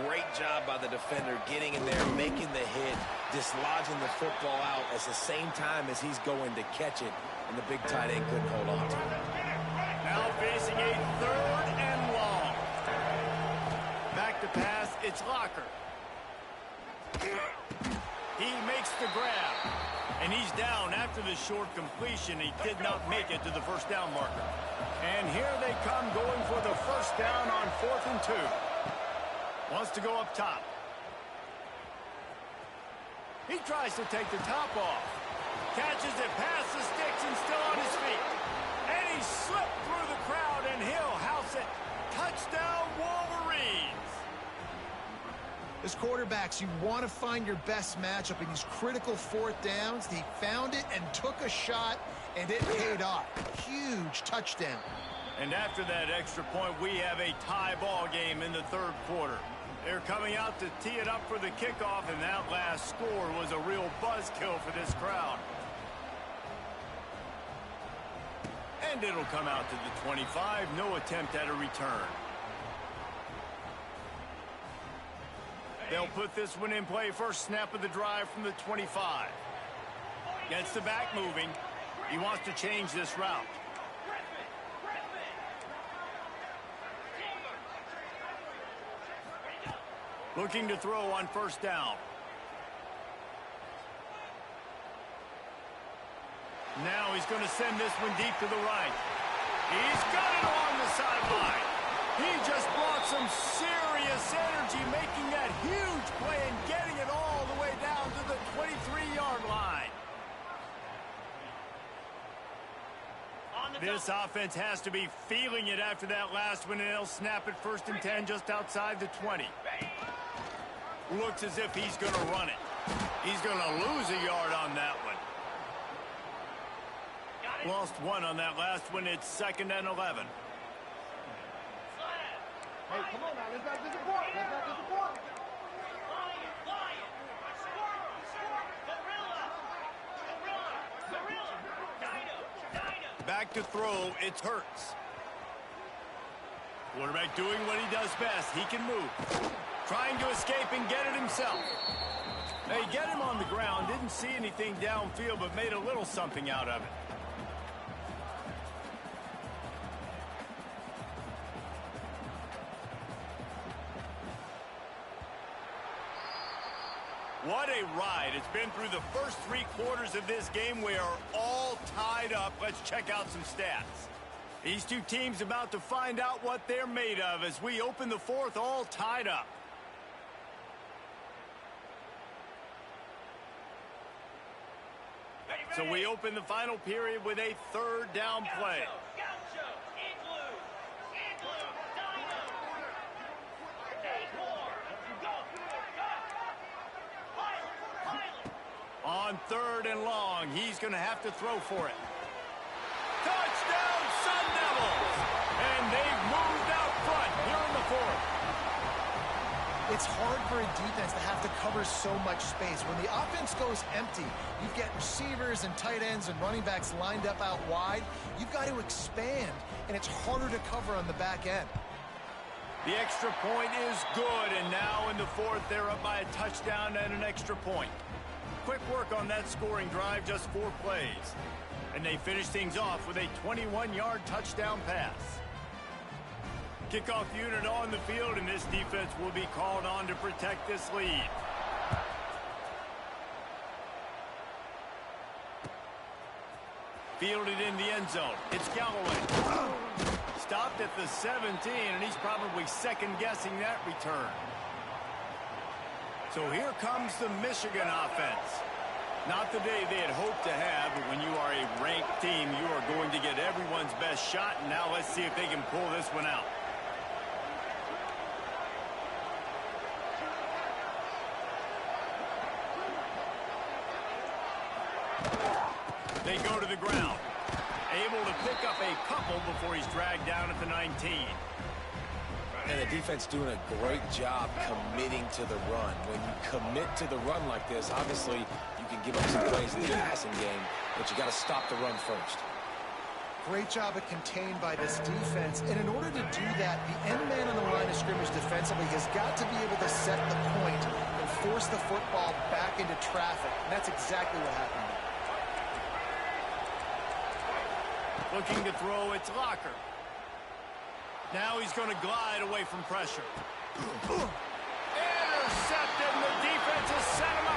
great job by the defender getting in there, making the hit, dislodging the football out at the same time as he's going to catch it, and the big tight end couldn't hold on to it. Now facing a third and long. Back to pass, it's Locker. He makes the grab, and he's down after the short completion. He did not make it to the first down marker. And here they come going for the first down on 4th and 2. Wants to go up top. He tries to take the top off. Catches it past the sticks and still on his feet. And he slipped through the crowd, and he'll house it. Touchdown, Wolverines! As quarterbacks, you want to find your best matchup in these critical fourth downs. He found it and took a shot, and it paid off. Huge touchdown. And after that extra point, we have a tie ball game in the third quarter. They're coming out to tee it up for the kickoff, and that last score was a real buzzkill for this crowd. And it'll come out to the 25. No attempt at a return. They'll put this one in play. First snap of the drive from the 25. Gets the back moving. He wants to change this route. Looking to throw on first down. Now he's going to send this one deep to the right. He's got it along the sideline. He just brought some serious energy, making that huge play and getting it all the way down to the 23-yard line. This offense has to be feeling it after that last one, and they'll snap it 1st and 10 just outside the 20. Looks as if he's going to run it. He's going to lose a yard on that one. Lost one on that last one. It's 2nd and 11. Hey, come on now. Let's not disappoint. Let's not disappoint. Back to throw. It's Hurts. Quarterback doing what he does best. He can move. Trying to escape and get it himself. They get him on the ground. Didn't see anything downfield, but made a little something out of it. What a ride. It's been through the first 3 quarters of this game. We are all tied up. Let's check out some stats. These two teams about to find out what they're made of as we open the 4th all tied up. So we open the final period with a 3rd down play. On 3rd and long, he's going to have to throw for it. Touchdown, Sun Devils! And they've moved out front here in the 4th. It's hard for a defense to have to cover so much space. When the offense goes empty, you get receivers and tight ends and running backs lined up out wide. You've got to expand, and it's harder to cover on the back end. The extra point is good, and now in the 4th, they're up by a touchdown and an extra point. Quick work on that scoring drive, just 4 plays. And they finish things off with a 21-yard touchdown pass. Kickoff unit on the field, and this defense will be called on to protect this lead. Fielded in the end zone. It's Galloway. Stopped at the 17, and he's probably second-guessing that return. So here comes the Michigan offense. Not the day they had hoped to have, but when you are a ranked team, you are going to get everyone's best shot. And now let's see if they can pull this one out. They go to the ground. Able to pick up a couple before he's dragged down at the 19. And the defense doing a great job committing to the run. When you commit to the run like this, obviously you can give up some plays in the passing game, but you got to stop the run first. Great job of contained by this defense. And in order to do that, the end man on the line of scrimmage defensively has got to be able to set the point and force the football back into traffic. And that's exactly what happened. Looking to throw, it's Locker. Now he's going to glide away from pressure. Intercepted, and the defense has set him up.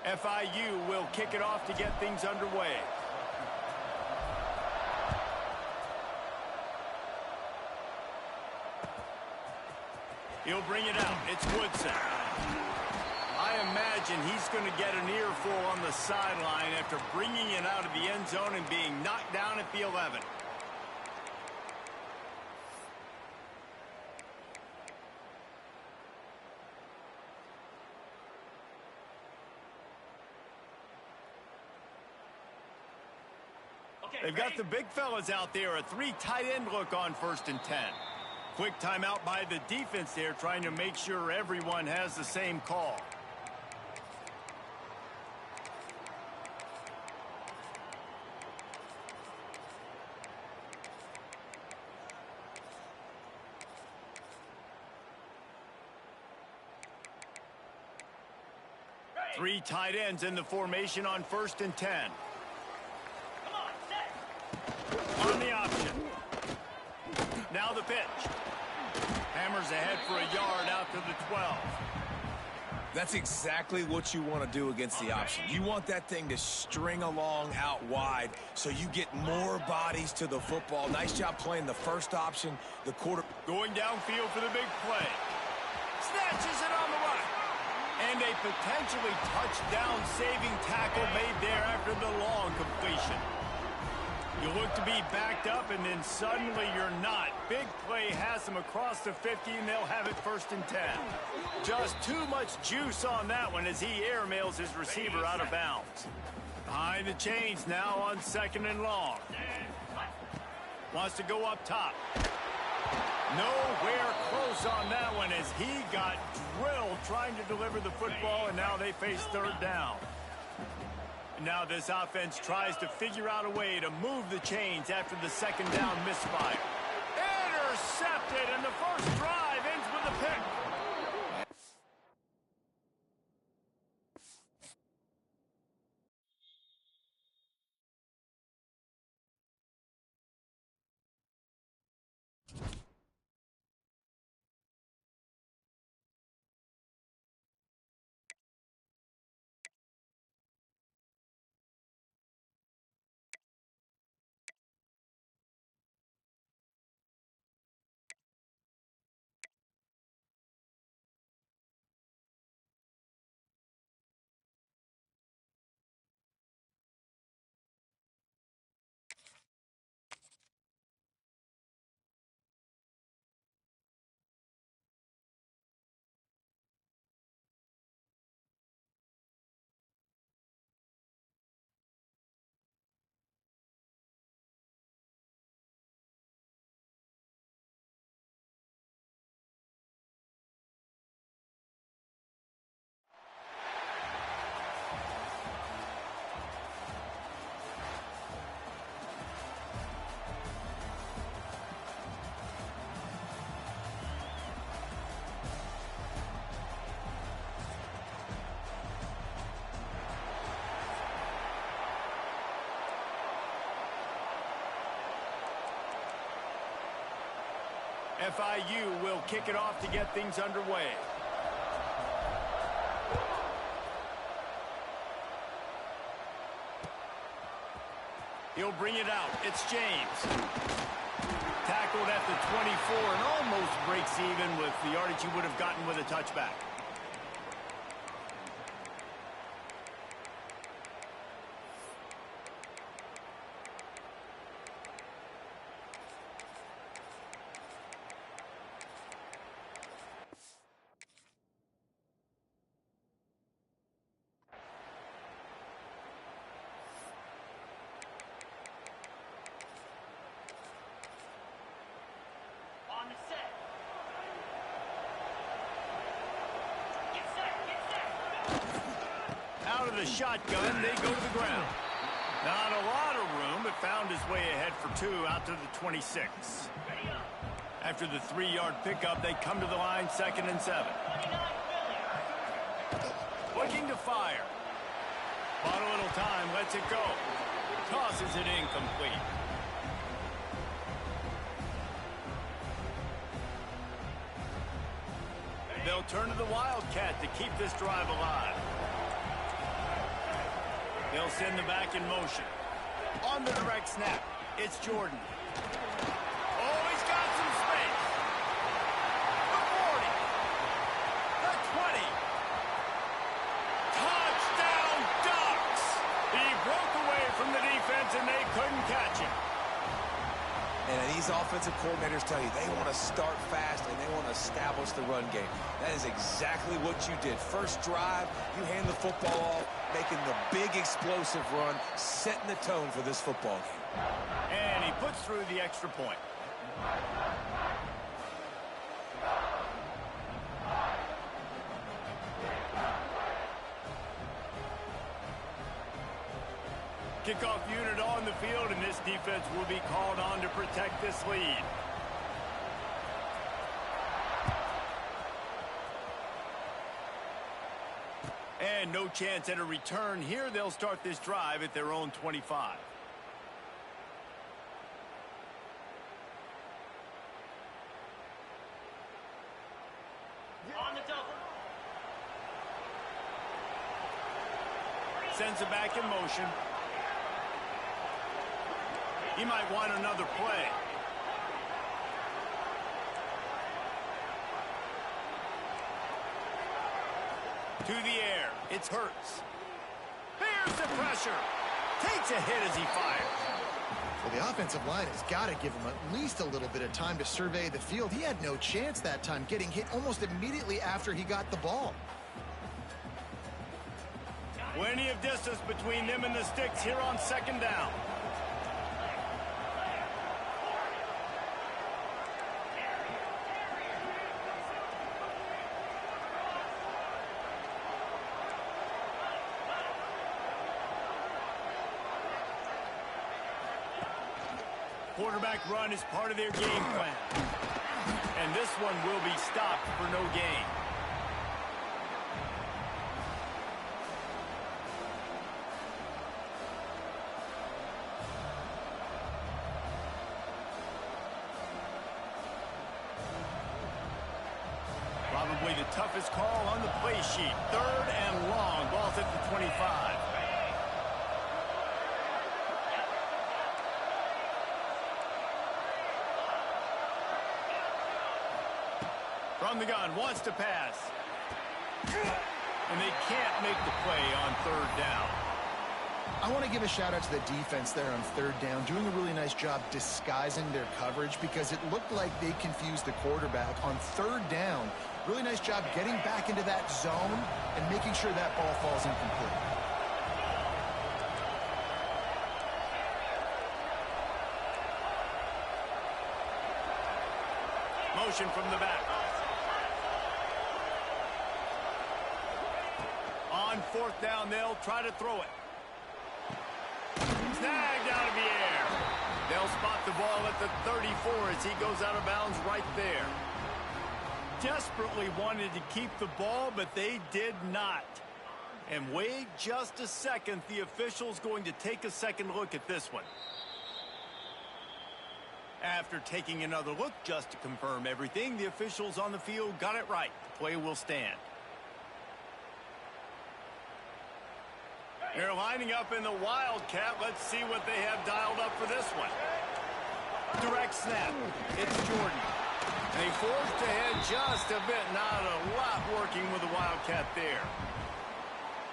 FIU will kick it off to get things underway. He'll bring it out. It's Woodson. I imagine he's going to get an earful on the sideline after bringing it out of the end zone and being knocked down at the 11. They've got the big fellas out there. A 3 tight end look on 1st and 10. Quick timeout by the defense there, trying to make sure everyone has the same call. Three tight ends in the formation on 1st and 10. On the option. Now the pitch. Hammers ahead for a yard out to the 12. That's exactly what you want to do against the option. You want that thing to string along out wide so you get more bodies to the football. Nice job playing the first option. The quarter going downfield for the big play. Snatches it on the run. And a potentially touchdown-saving tackle made there after the long completion. You look to be backed up, and then suddenly you're not. Big play has them across the 50, and they'll have it 1st and 10. Just too much juice on that one as he airmails his receiver out of bounds. Behind the chains now on 2nd and long. Wants to go up top. Nowhere close on that one as he got drilled trying to deliver the football, and now they face 3rd down. Now this offense tries to figure out a way to move the chains after the 2nd down misfire. Intercepted, and the first drive ends with a pick. FIU will kick it off to get things underway. He'll bring it out. It's James. Tackled at the 24 and almost breaks even with the yardage he would have gotten with a touchback. Out of the shotgun, they go to the ground. Not a lot of room, but found his way ahead for 2 out to the 26. After the 3-yard pickup, they come to the line 2nd and 7. Looking to fire. Bought a little time, lets it go. Tosses it incomplete. They'll turn to the Wildcat to keep this drive alive. They'll send the back in motion. On the direct snap, it's Jordan. Oh, he's got some space. The 40. The 20. Touchdown Ducks! He broke away from the defense and they couldn't catch him. And these offensive coordinators tell you they want to start fast and they want to establish the run game. That is exactly what you did. First drive, you hand the football off, making the big explosive run, setting the tone for this football game. And he puts through the extra point. Kickoff unit on the field, and this defense will be called on to protect this lead. And no chance at a return here. They'll start this drive at their own 25. On the double. Sends it back in motion. He might want another play. To the air. It's Hurts. Here's the pressure. Takes a hit as he fires. Well, the offensive line has got to give him at least a little bit of time to survey the field. He had no chance that time, getting hit almost immediately after he got the ball. Plenty of distance between them and the sticks here on second down. Quarterback run is part of their game plan. And this one will be stopped for no gain. Probably the toughest call on the play sheet. Third and long. Ball's at the 25. From the gun, wants to pass. And they can't make the play on third down. I want to give a shout out to the defense there on third down, doing a really nice job disguising their coverage because it looked like they confused the quarterback on third down. Really nice job getting back into that zone and making sure that ball falls incomplete. Motion from the back. On fourth down, they'll try to throw it. Snagged out of the air. They'll spot the ball at the 34 as he goes out of bounds right there. Desperately wanted to keep the ball, but they did not. And wait just a second. The official's going to take a second look at this one. After taking another look just to confirm everything, the officials on the field got it right. The play will stand. They're lining up in the Wildcat. Let's see what they have dialed up for this one. Direct snap. It's Jordan. They forced ahead just a bit. Not a lot working with the Wildcat there.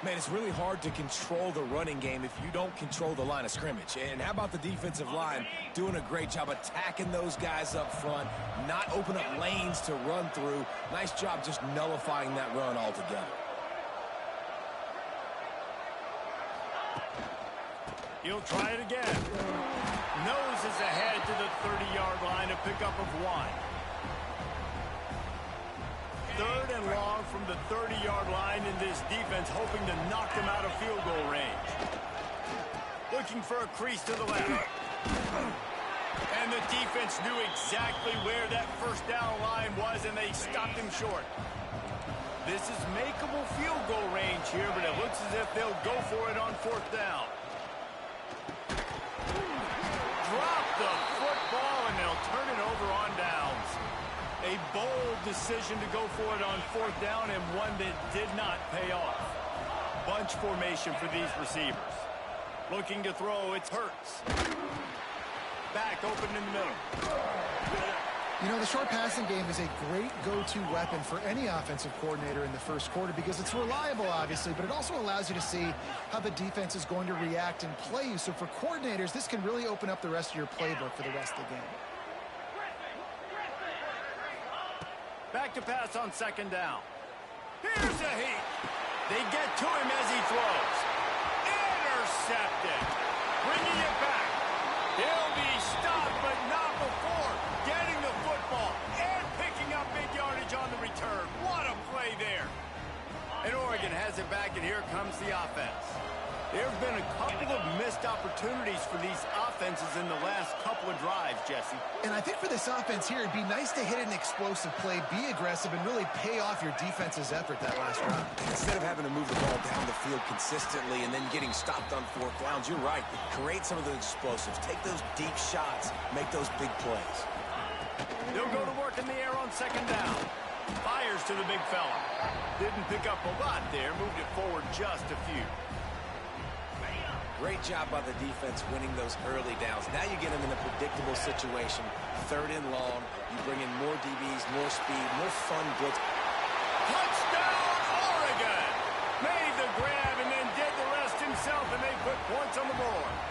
Man, it's really hard to control the running game if you don't control the line of scrimmage. And how about the defensive line doing a great job attacking those guys up front, not open up lanes to run through. Nice job just nullifying that run altogether. He'll try it again. Noses ahead to the 30-yard line, a pickup of 1. Third and long from the 30-yard line, in this defense hoping to knock them out of field goal range. Looking for a crease to the left. And the defense knew exactly where that first down line was, and they stopped him short. This is makeable field goal range here, but it looks as if they'll go for it on fourth down. Drop the football, and they'll turn it over on downs. A bold decision to go for it on fourth down, and one that did not pay off. bunch formation for these receivers. Looking to throw, it's Hurts. Back open in the middle. You know, the short passing game is a great go-to weapon for any offensive coordinator in the first quarter because it's reliable, obviously, but it also allows you to see how the defense is going to react and play you. So for coordinators, this can really open up the rest of your playbook for the rest of the game. Back to pass on second down. Here's a heat. They get to him as he throws. Intercepted. Bringing it back. He'll be stopped, but not before getting the football and picking up big yardage on the return. What a play there. And Oregon has it back, and here comes the offense. There have been a couple of missed opportunities for these offenses in the last couple of drives, Jesse. And I think for this offense here, it'd be nice to hit an explosive play, be aggressive, and really pay off your defense's effort that last drive. Instead of having to move the ball down the field consistently and then getting stopped on fourth downs, you're right. Create some of those explosives. Take those deep shots. Make those big plays. They'll go to work in the air on second down. Fires to the big fella. Didn't pick up a lot there. Moved it forward just a few. Great job by the defense winning those early downs. Now you get them in a predictable situation. Third and long. You bring in more DBs, more speed, more fun blitz. Touchdown, Oregon! Made the grab and then did the rest himself, and they put points on the board.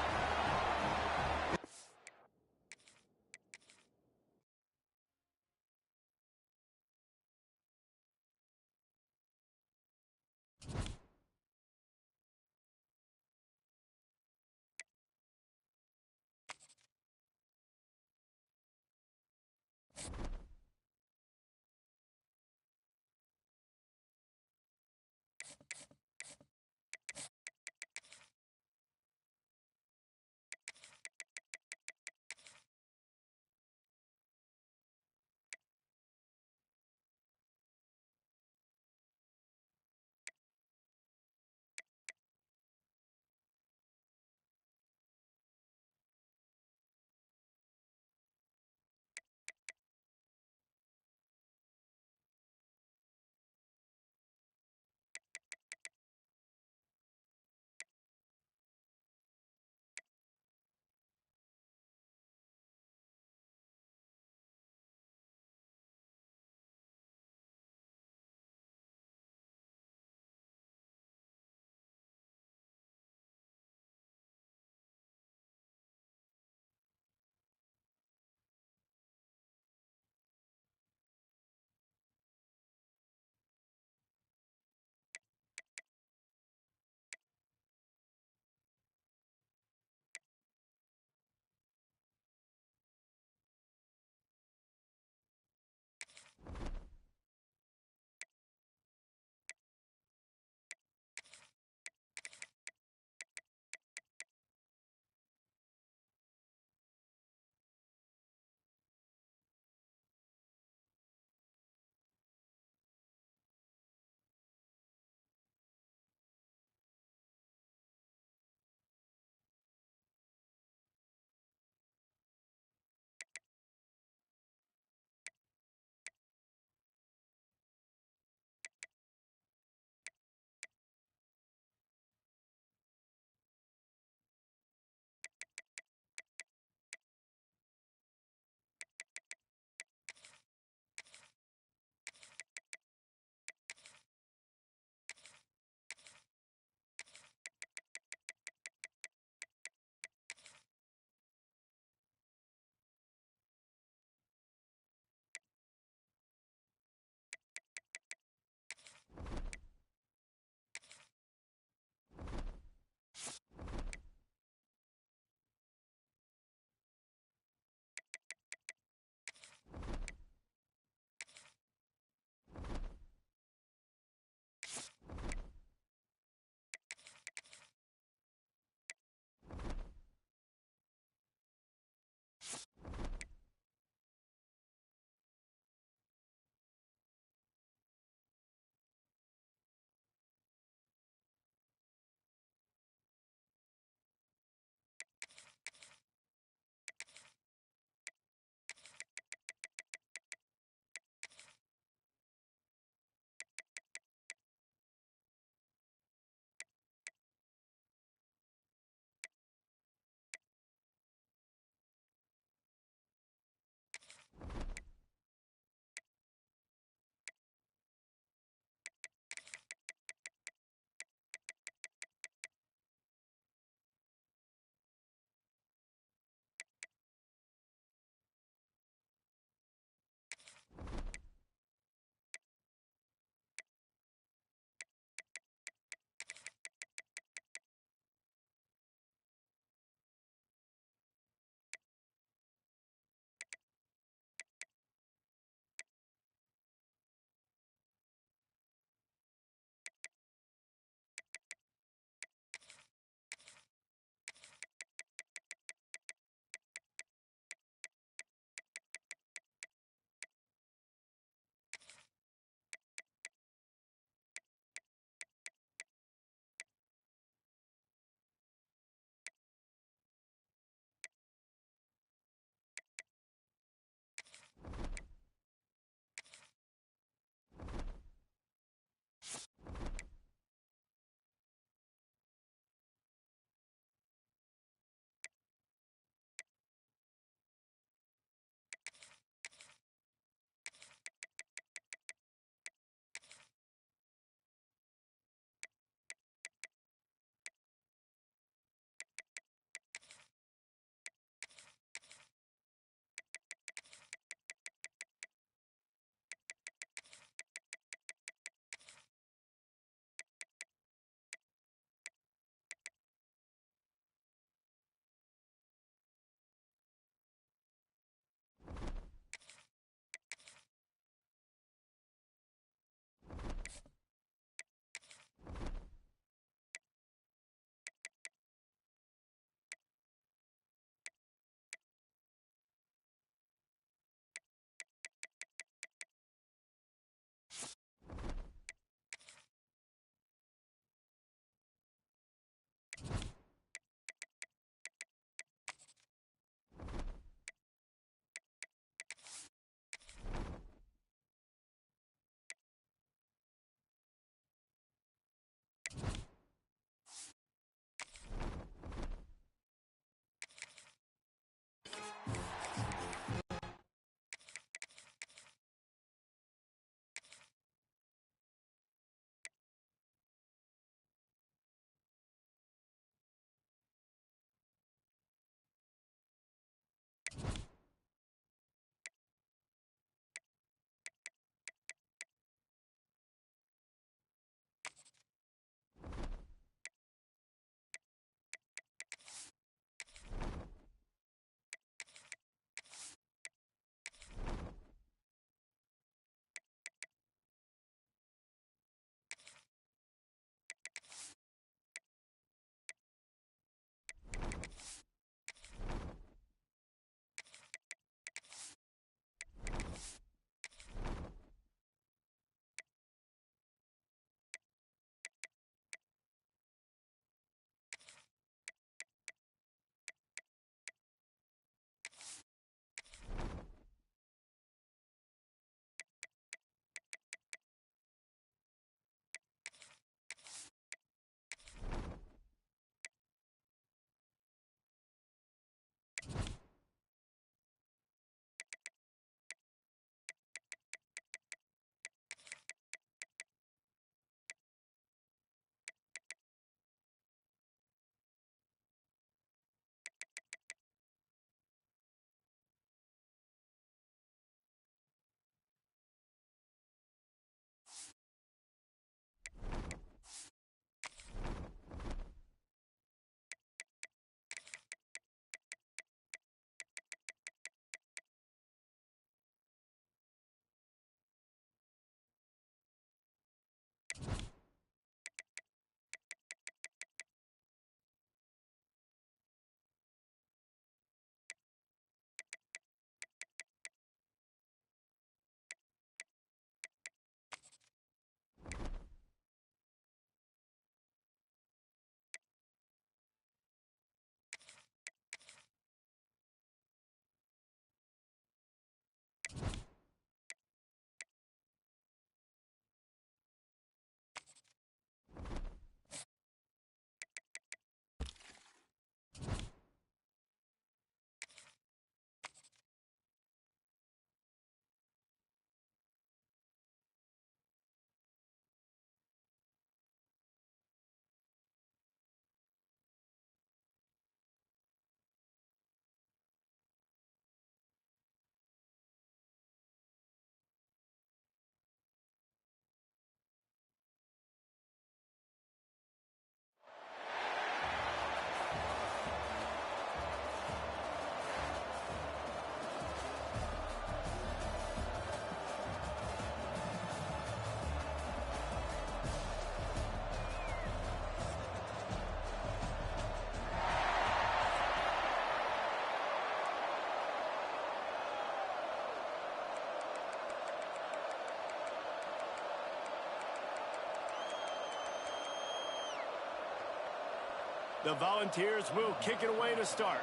The Volunteers will kick it away to start.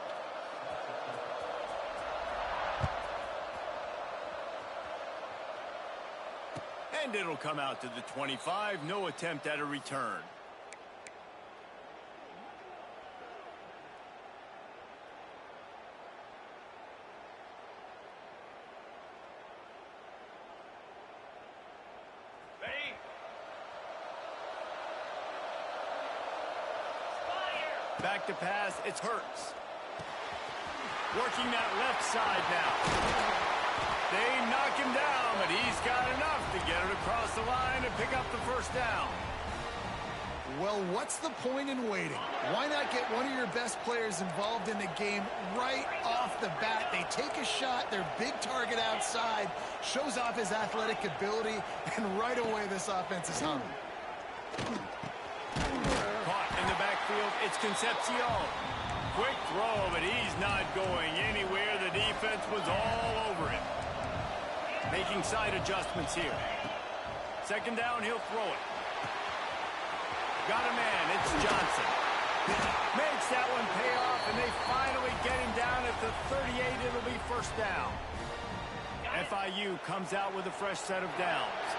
And it'll come out to the 25. No attempt at a return. Back to pass, it's Hurts. Working that left side now. They knock him down, but he's got enough to get it across the line and pick up the first down. Well, what's the point in waiting? Why not get one of your best players involved in the game right off the bat? They take a shot, their big target outside, shows off his athletic ability, and right away this offense is humming. In the backfield, it's Concepcion. Quick throw, but he's not going anywhere. The defense was all over him. Making side adjustments here. Second down, he'll throw it. Got a man, it's Johnson. Makes that one pay off, and they finally get him down at the 38. It'll be first down. FIU comes out with a fresh set of downs.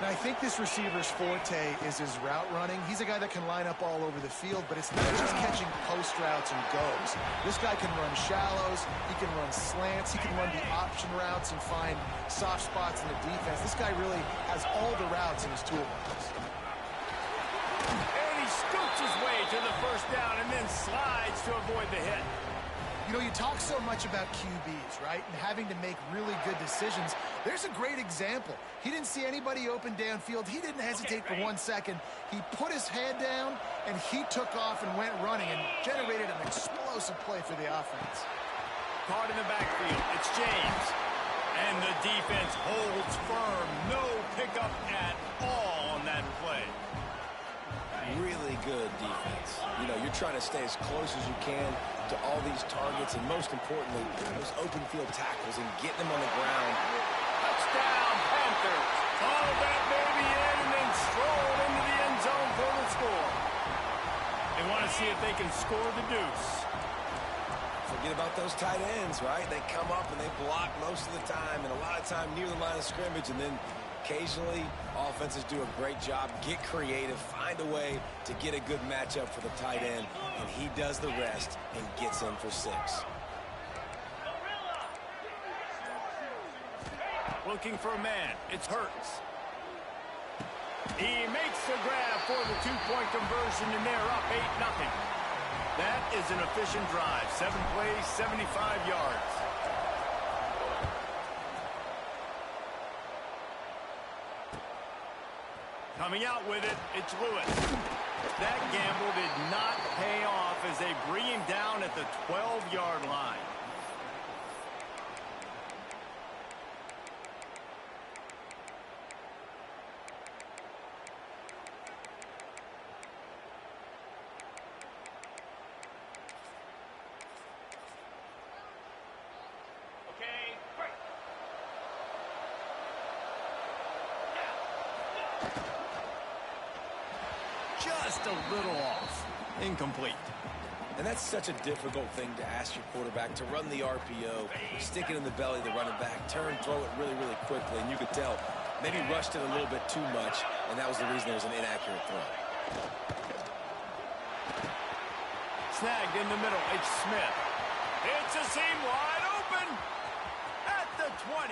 And I think this receiver's forte is his route running. He's a guy that can line up all over the field, but it's not just catching post routes and goes. This guy can run shallows, he can run slants, he can run the option routes and find soft spots in the defense. This guy really has all the routes in his toolbox. And he scoots his way to the first down and then slides to avoid the hit. You know, you talk so much about QBs, right, and having to make really good decisions. There's a great example. He didn't see anybody open downfield. He didn't hesitate for 1 second. He put his head down, and he took off and went running and generated an explosive play for the offense. Caught in the backfield. It's James. And the defense holds firm. No pickup at all on that play. Really good defense. You know, you're trying to stay as close as you can to all these targets, and most importantly, those open field tackles and getting them on the ground. Touchdown, Panthers. Follow that baby in and then stroll into the end zone for the score. They want to see if they can score the deuce. Forget about those tight ends, right? They come up and they block most of the time, and a lot of time near the line of scrimmage, and then occasionally offenses do a great job, get creative, find a way to get a good matchup for the tight end, and he does the rest and gets in for 6. Looking for a man. It's Hurts. He makes the grab for the two-point conversion, and they're up 8-0. That is an efficient drive. 7 plays, 75 yards. Coming out with it, it's Lewis. That gamble did not pay off as they bring him down at the 12-yard line. Just a little off. Incomplete. And that's such a difficult thing to ask your quarterback, to run the RPO, stick it in the belly of the running back, turn, throw it really, really quickly. And you could tell maybe rushed it a little bit too much, and that was the reason there was an inaccurate throw. Snagged in the middle. It's Smith. It's a seam wide open at the 20.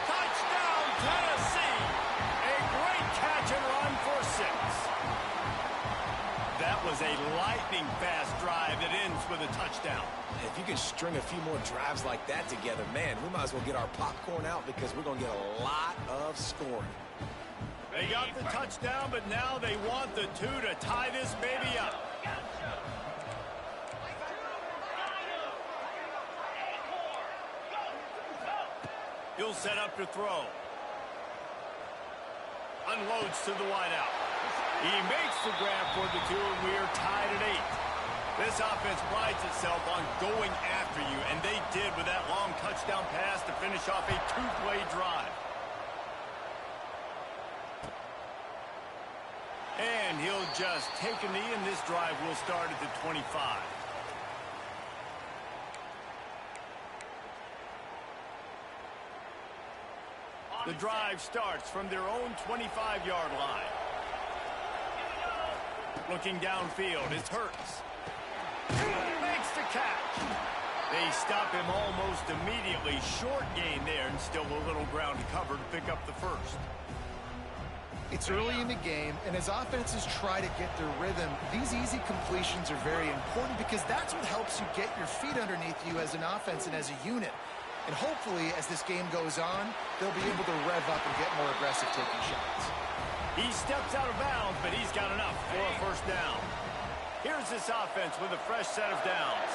Touchdown, Tennessee. A great catch and run for 6. That was a lightning-fast drive that ends with a touchdown. If you can string a few more drives like that together, man, we might as well get our popcorn out because we're going to get a lot of scoring. They got the touchdown, but now they want the 2 to tie this baby up. He'll set up to throw. Unloads to the wideout. He makes the grab for the 2, and we're tied at 8. This offense prides itself on going after you, and they did with that long touchdown pass to finish off a 2-play drive. And he'll just take a knee, and this drive will start at the 25. The drive starts from their own 25-yard line. Looking downfield, it's Hurts. Makes the catch. They stop him almost immediately. Short gain there, and still a little ground to cover to pick up the first. It's early in the game, and as offenses try to get their rhythm, these easy completions are very important because that's what helps you get your feet underneath you as an offense and as a unit. And hopefully, as this game goes on, they'll be able to rev up and get more aggressive taking shots. He steps out of bounds, but he's got enough for a first down. Here's this offense with a fresh set of downs.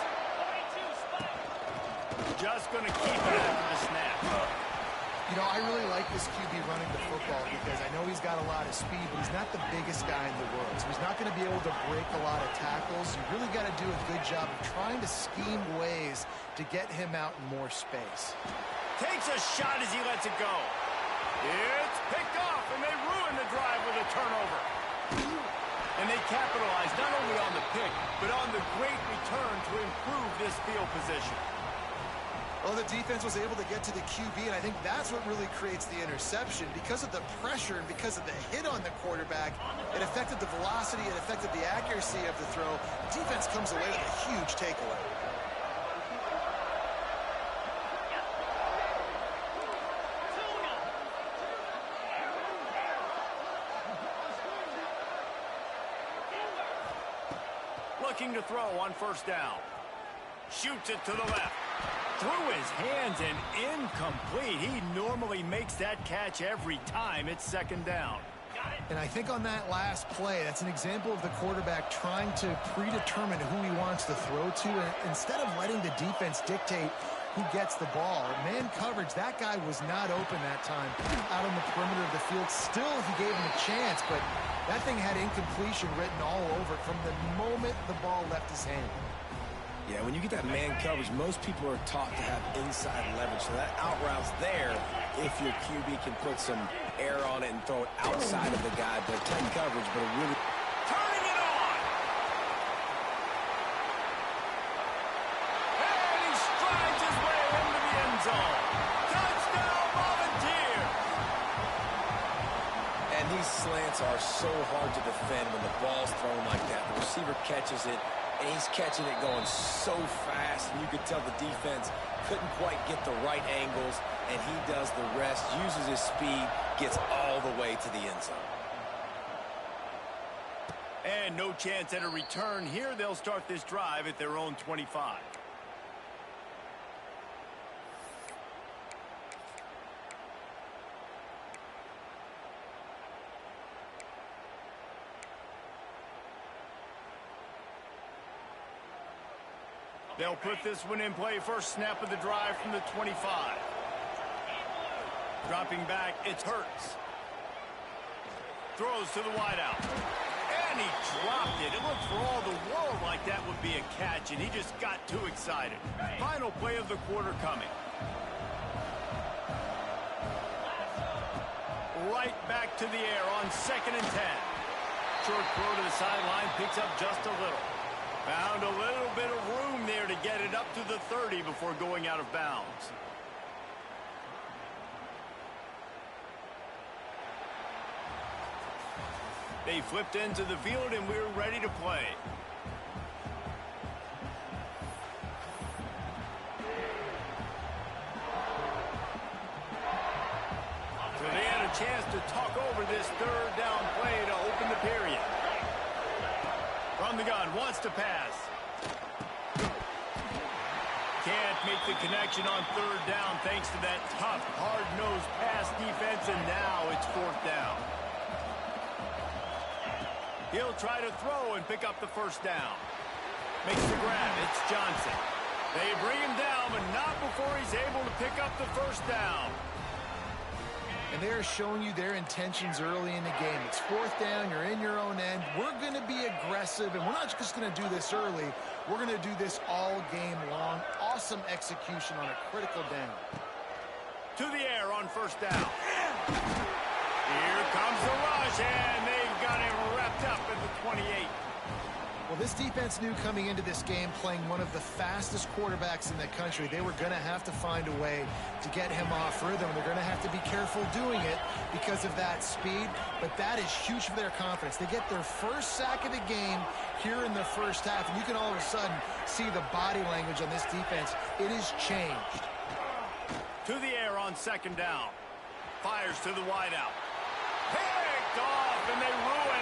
Just going to keep it after the snap. You know, I really like this QB running the football because I know he's got a lot of speed, but he's not the biggest guy in the world. So he's not going to be able to break a lot of tackles. You really got to do a good job of trying to scheme ways to get him out in more space. Takes a shot as he lets it go. It's picked off, and they ruin the drive with a turnover. And they capitalize not only on the pick, but on the great return to improve this field position. Well, the defense was able to get to the QB, and I think that's what really creates the interception. Because of the pressure and because of the hit on the quarterback, it affected the velocity, it affected the accuracy of the throw. Defense comes away with a huge takeaway. Looking to throw on first down. Shoots it to the left. Through his hands and incomplete. He normally makes that catch every time. It's second down. And I think on that last play, that's an example of the quarterback trying to predetermine who he wants to throw to, and instead of letting the defense dictate who gets the ball. Man coverage, that guy was not open that time out on the perimeter of the field. Still, he gave him a chance, but that thing had incompletion written all over it from the moment the ball left his hand. Yeah, when you get that man coverage, most people are taught to have inside leverage. So that out route's there if your QB can put some air on it and throw it outside of the guy. But tight coverage, but a really... Turning it on! And he strides his way into the end zone. Touchdown, Volunteers! And these slants are so hard to defend when the ball's thrown like that. The receiver catches it. And he's catching it going so fast, and you could tell the defense couldn't quite get the right angles, and he does the rest, uses his speed, gets all the way to the end zone. And no chance at a return here. They'll start this drive at their own 25. They'll put this one in play. First snap of the drive from the 25. Dropping back, it's Hurts. Throws to the wideout. And he dropped it. It looked for all the world like that would be a catch, and he just got too excited. Final play of the quarter coming. Right back to the air on 2nd and 10. Short throw to the sideline, picks up just a little. Found a little bit of room there to get it up to the 30 before going out of bounds. They flipped into the field, and we're ready to play. So they had a chance to talk over this third down play to open the period. From the gun, wants to pass. Can't make the connection on third down thanks to that tough, hard-nosed pass defense, and now it's fourth down. He'll try to throw and pick up the first down. Makes the grab. It's Johnson. They bring him down, but not before he's able to pick up the first down. And they're showing you their intentions early in the game. It's fourth down. You're in your own end. We're going to be aggressive, and we're not just going to do this early. We're going to do this all game long. Awesome execution on a critical down. To the air on first down. Here comes the rush, and they've got him wrapped This defense knew coming into this game, playing one of the fastest quarterbacks in the country, they were going to have to find a way to get him off rhythm. They're going to have to be careful doing it because of that speed, but that is huge for their confidence. They get their first sack of the game here in the first half, and you can all of a sudden see the body language on this defense. It has changed. To the air on second down. Fires to the wideout. Picked off, and they ruin